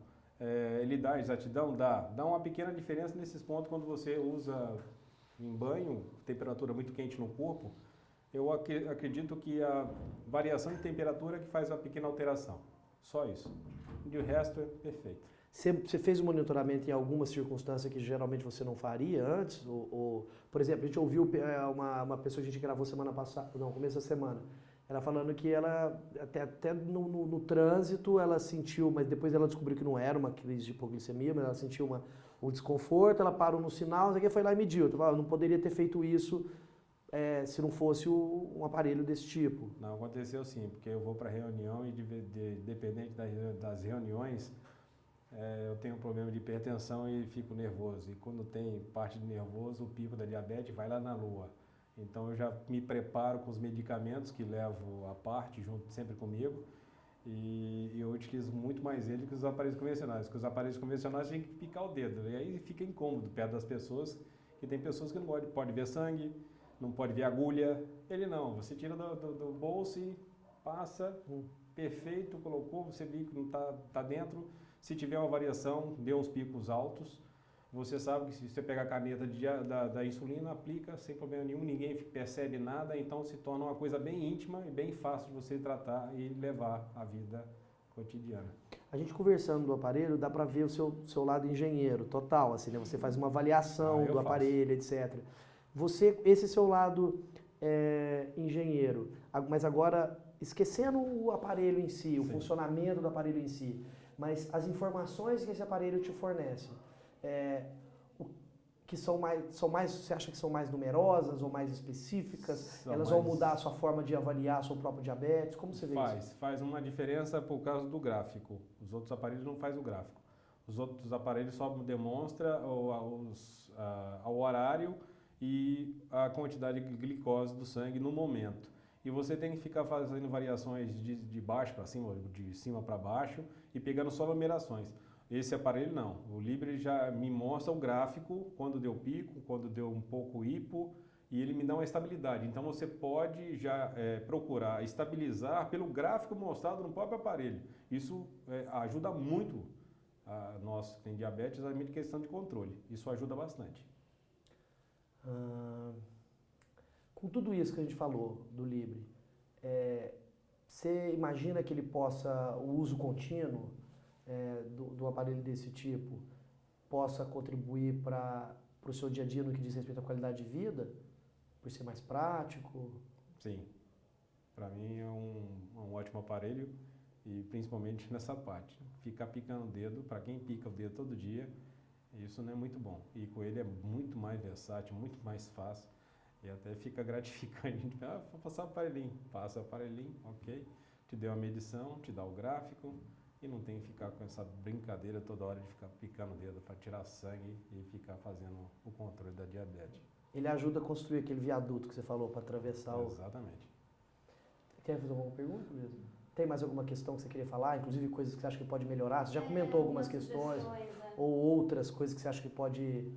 Ele dá exatidão? Dá uma pequena diferença nesses pontos quando você usa em banho, temperatura muito quente no corpo, eu acredito que a variação de temperatura que faz uma pequena alteração, só isso. De resto é perfeito. Você fez o monitoramento em alguma circunstância que geralmente você não faria antes? Por exemplo, a gente ouviu uma pessoa que a gente gravou semana passada, não, começo da semana, ela falando que ela, até no trânsito, ela sentiu, mas depois ela descobriu que não era uma crise de hipoglicemia, mas ela sentiu um desconforto, ela parou no sinal, foi lá e mediu. Eu não poderia ter feito isso se não fosse um aparelho desse tipo. Não, aconteceu sim, porque eu vou para reunião e dependente das reuniões, eu tenho um problema de hipertensão e fico nervoso. E quando tem parte de nervoso, o pico da diabetes vai lá na lua. Então eu já me preparo com os medicamentos que levo à parte, junto sempre comigo. E eu utilizo muito mais ele que os aparelhos convencionais. Porque os aparelhos convencionais tem que picar o dedo. E aí fica incômodo perto das pessoas. E tem pessoas que não pode ver sangue, não pode ver agulha. Ele não, você tira do bolso e passa, perfeito, colocou, você viu que não tá dentro. Se tiver uma variação, dê uns picos altos, você sabe que se você pegar a caneta da insulina, aplica sem problema nenhum, ninguém percebe nada, então se torna uma coisa bem íntima e bem fácil de você tratar e levar a vida cotidiana. A gente conversando do aparelho, dá para ver o seu lado engenheiro, total, assim, né? Você faz uma avaliação do aparelho, etc. Esse seu lado engenheiro, mas agora esquecendo o aparelho em si, o Sim. funcionamento do aparelho em si, mas as informações que esse aparelho te fornece, que são mais, você acha que são mais numerosas ou mais específicas? Elas vão mudar a sua forma de avaliar seu próprio diabetes? Como você vê isso? Faz uma diferença por causa do gráfico. Os outros aparelhos não fazem o gráfico. Os outros aparelhos só demonstram o horário e a quantidade de glicose do sangue no momento. E você tem que ficar fazendo variações de baixo para cima, de cima para baixo e pegando só numerações. Esse aparelho não. O Libre já me mostra o gráfico, quando deu pico, quando deu um pouco hipo, e ele me dá uma estabilidade. Então você pode já procurar estabilizar pelo gráfico mostrado no próprio aparelho. Isso ajuda muito a nós que tem diabetes, a questão de controle. Isso ajuda bastante. Com tudo isso que a gente falou do Libre, você imagina que ele possa, o uso contínuo do aparelho desse tipo, possa contribuir para o seu dia a dia no que diz respeito à qualidade de vida, por ser mais prático? Sim, para mim é um ótimo aparelho e principalmente nessa parte. Ficar picando o dedo, para quem pica o dedo todo dia, isso não é muito bom. E com ele é muito mais versátil, muito mais fácil e até fica gratificante. A gente fala, vou passar o aparelhinho, passa o aparelhinho, ok, te deu a medição, te dá o gráfico e não tem que ficar com essa brincadeira toda hora de ficar picando o dedo para tirar sangue e ficar fazendo o controle da diabetes. Ele ajuda a construir aquele viaduto que você falou para atravessar o... Exatamente. Quer fazer alguma pergunta mesmo? Tem mais alguma questão que você queria falar? Inclusive coisas que você acha que pode melhorar? Você já comentou algumas questões ou outras coisas que você acha que pode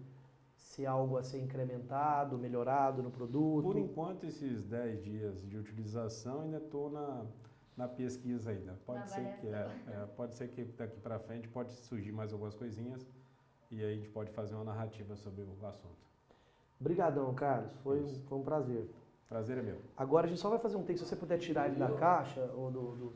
ser algo a ser incrementado, melhorado no produto? Por enquanto, esses 10 dias de utilização, ainda estou na pesquisa ainda. Pode ser que daqui para frente pode surgir mais algumas coisinhas e aí a gente pode fazer uma narrativa sobre o assunto. Obrigadão, Carlos. Foi um prazer. Prazer é meu. Agora a gente só vai fazer um take, se você puder tirar ele da caixa ou do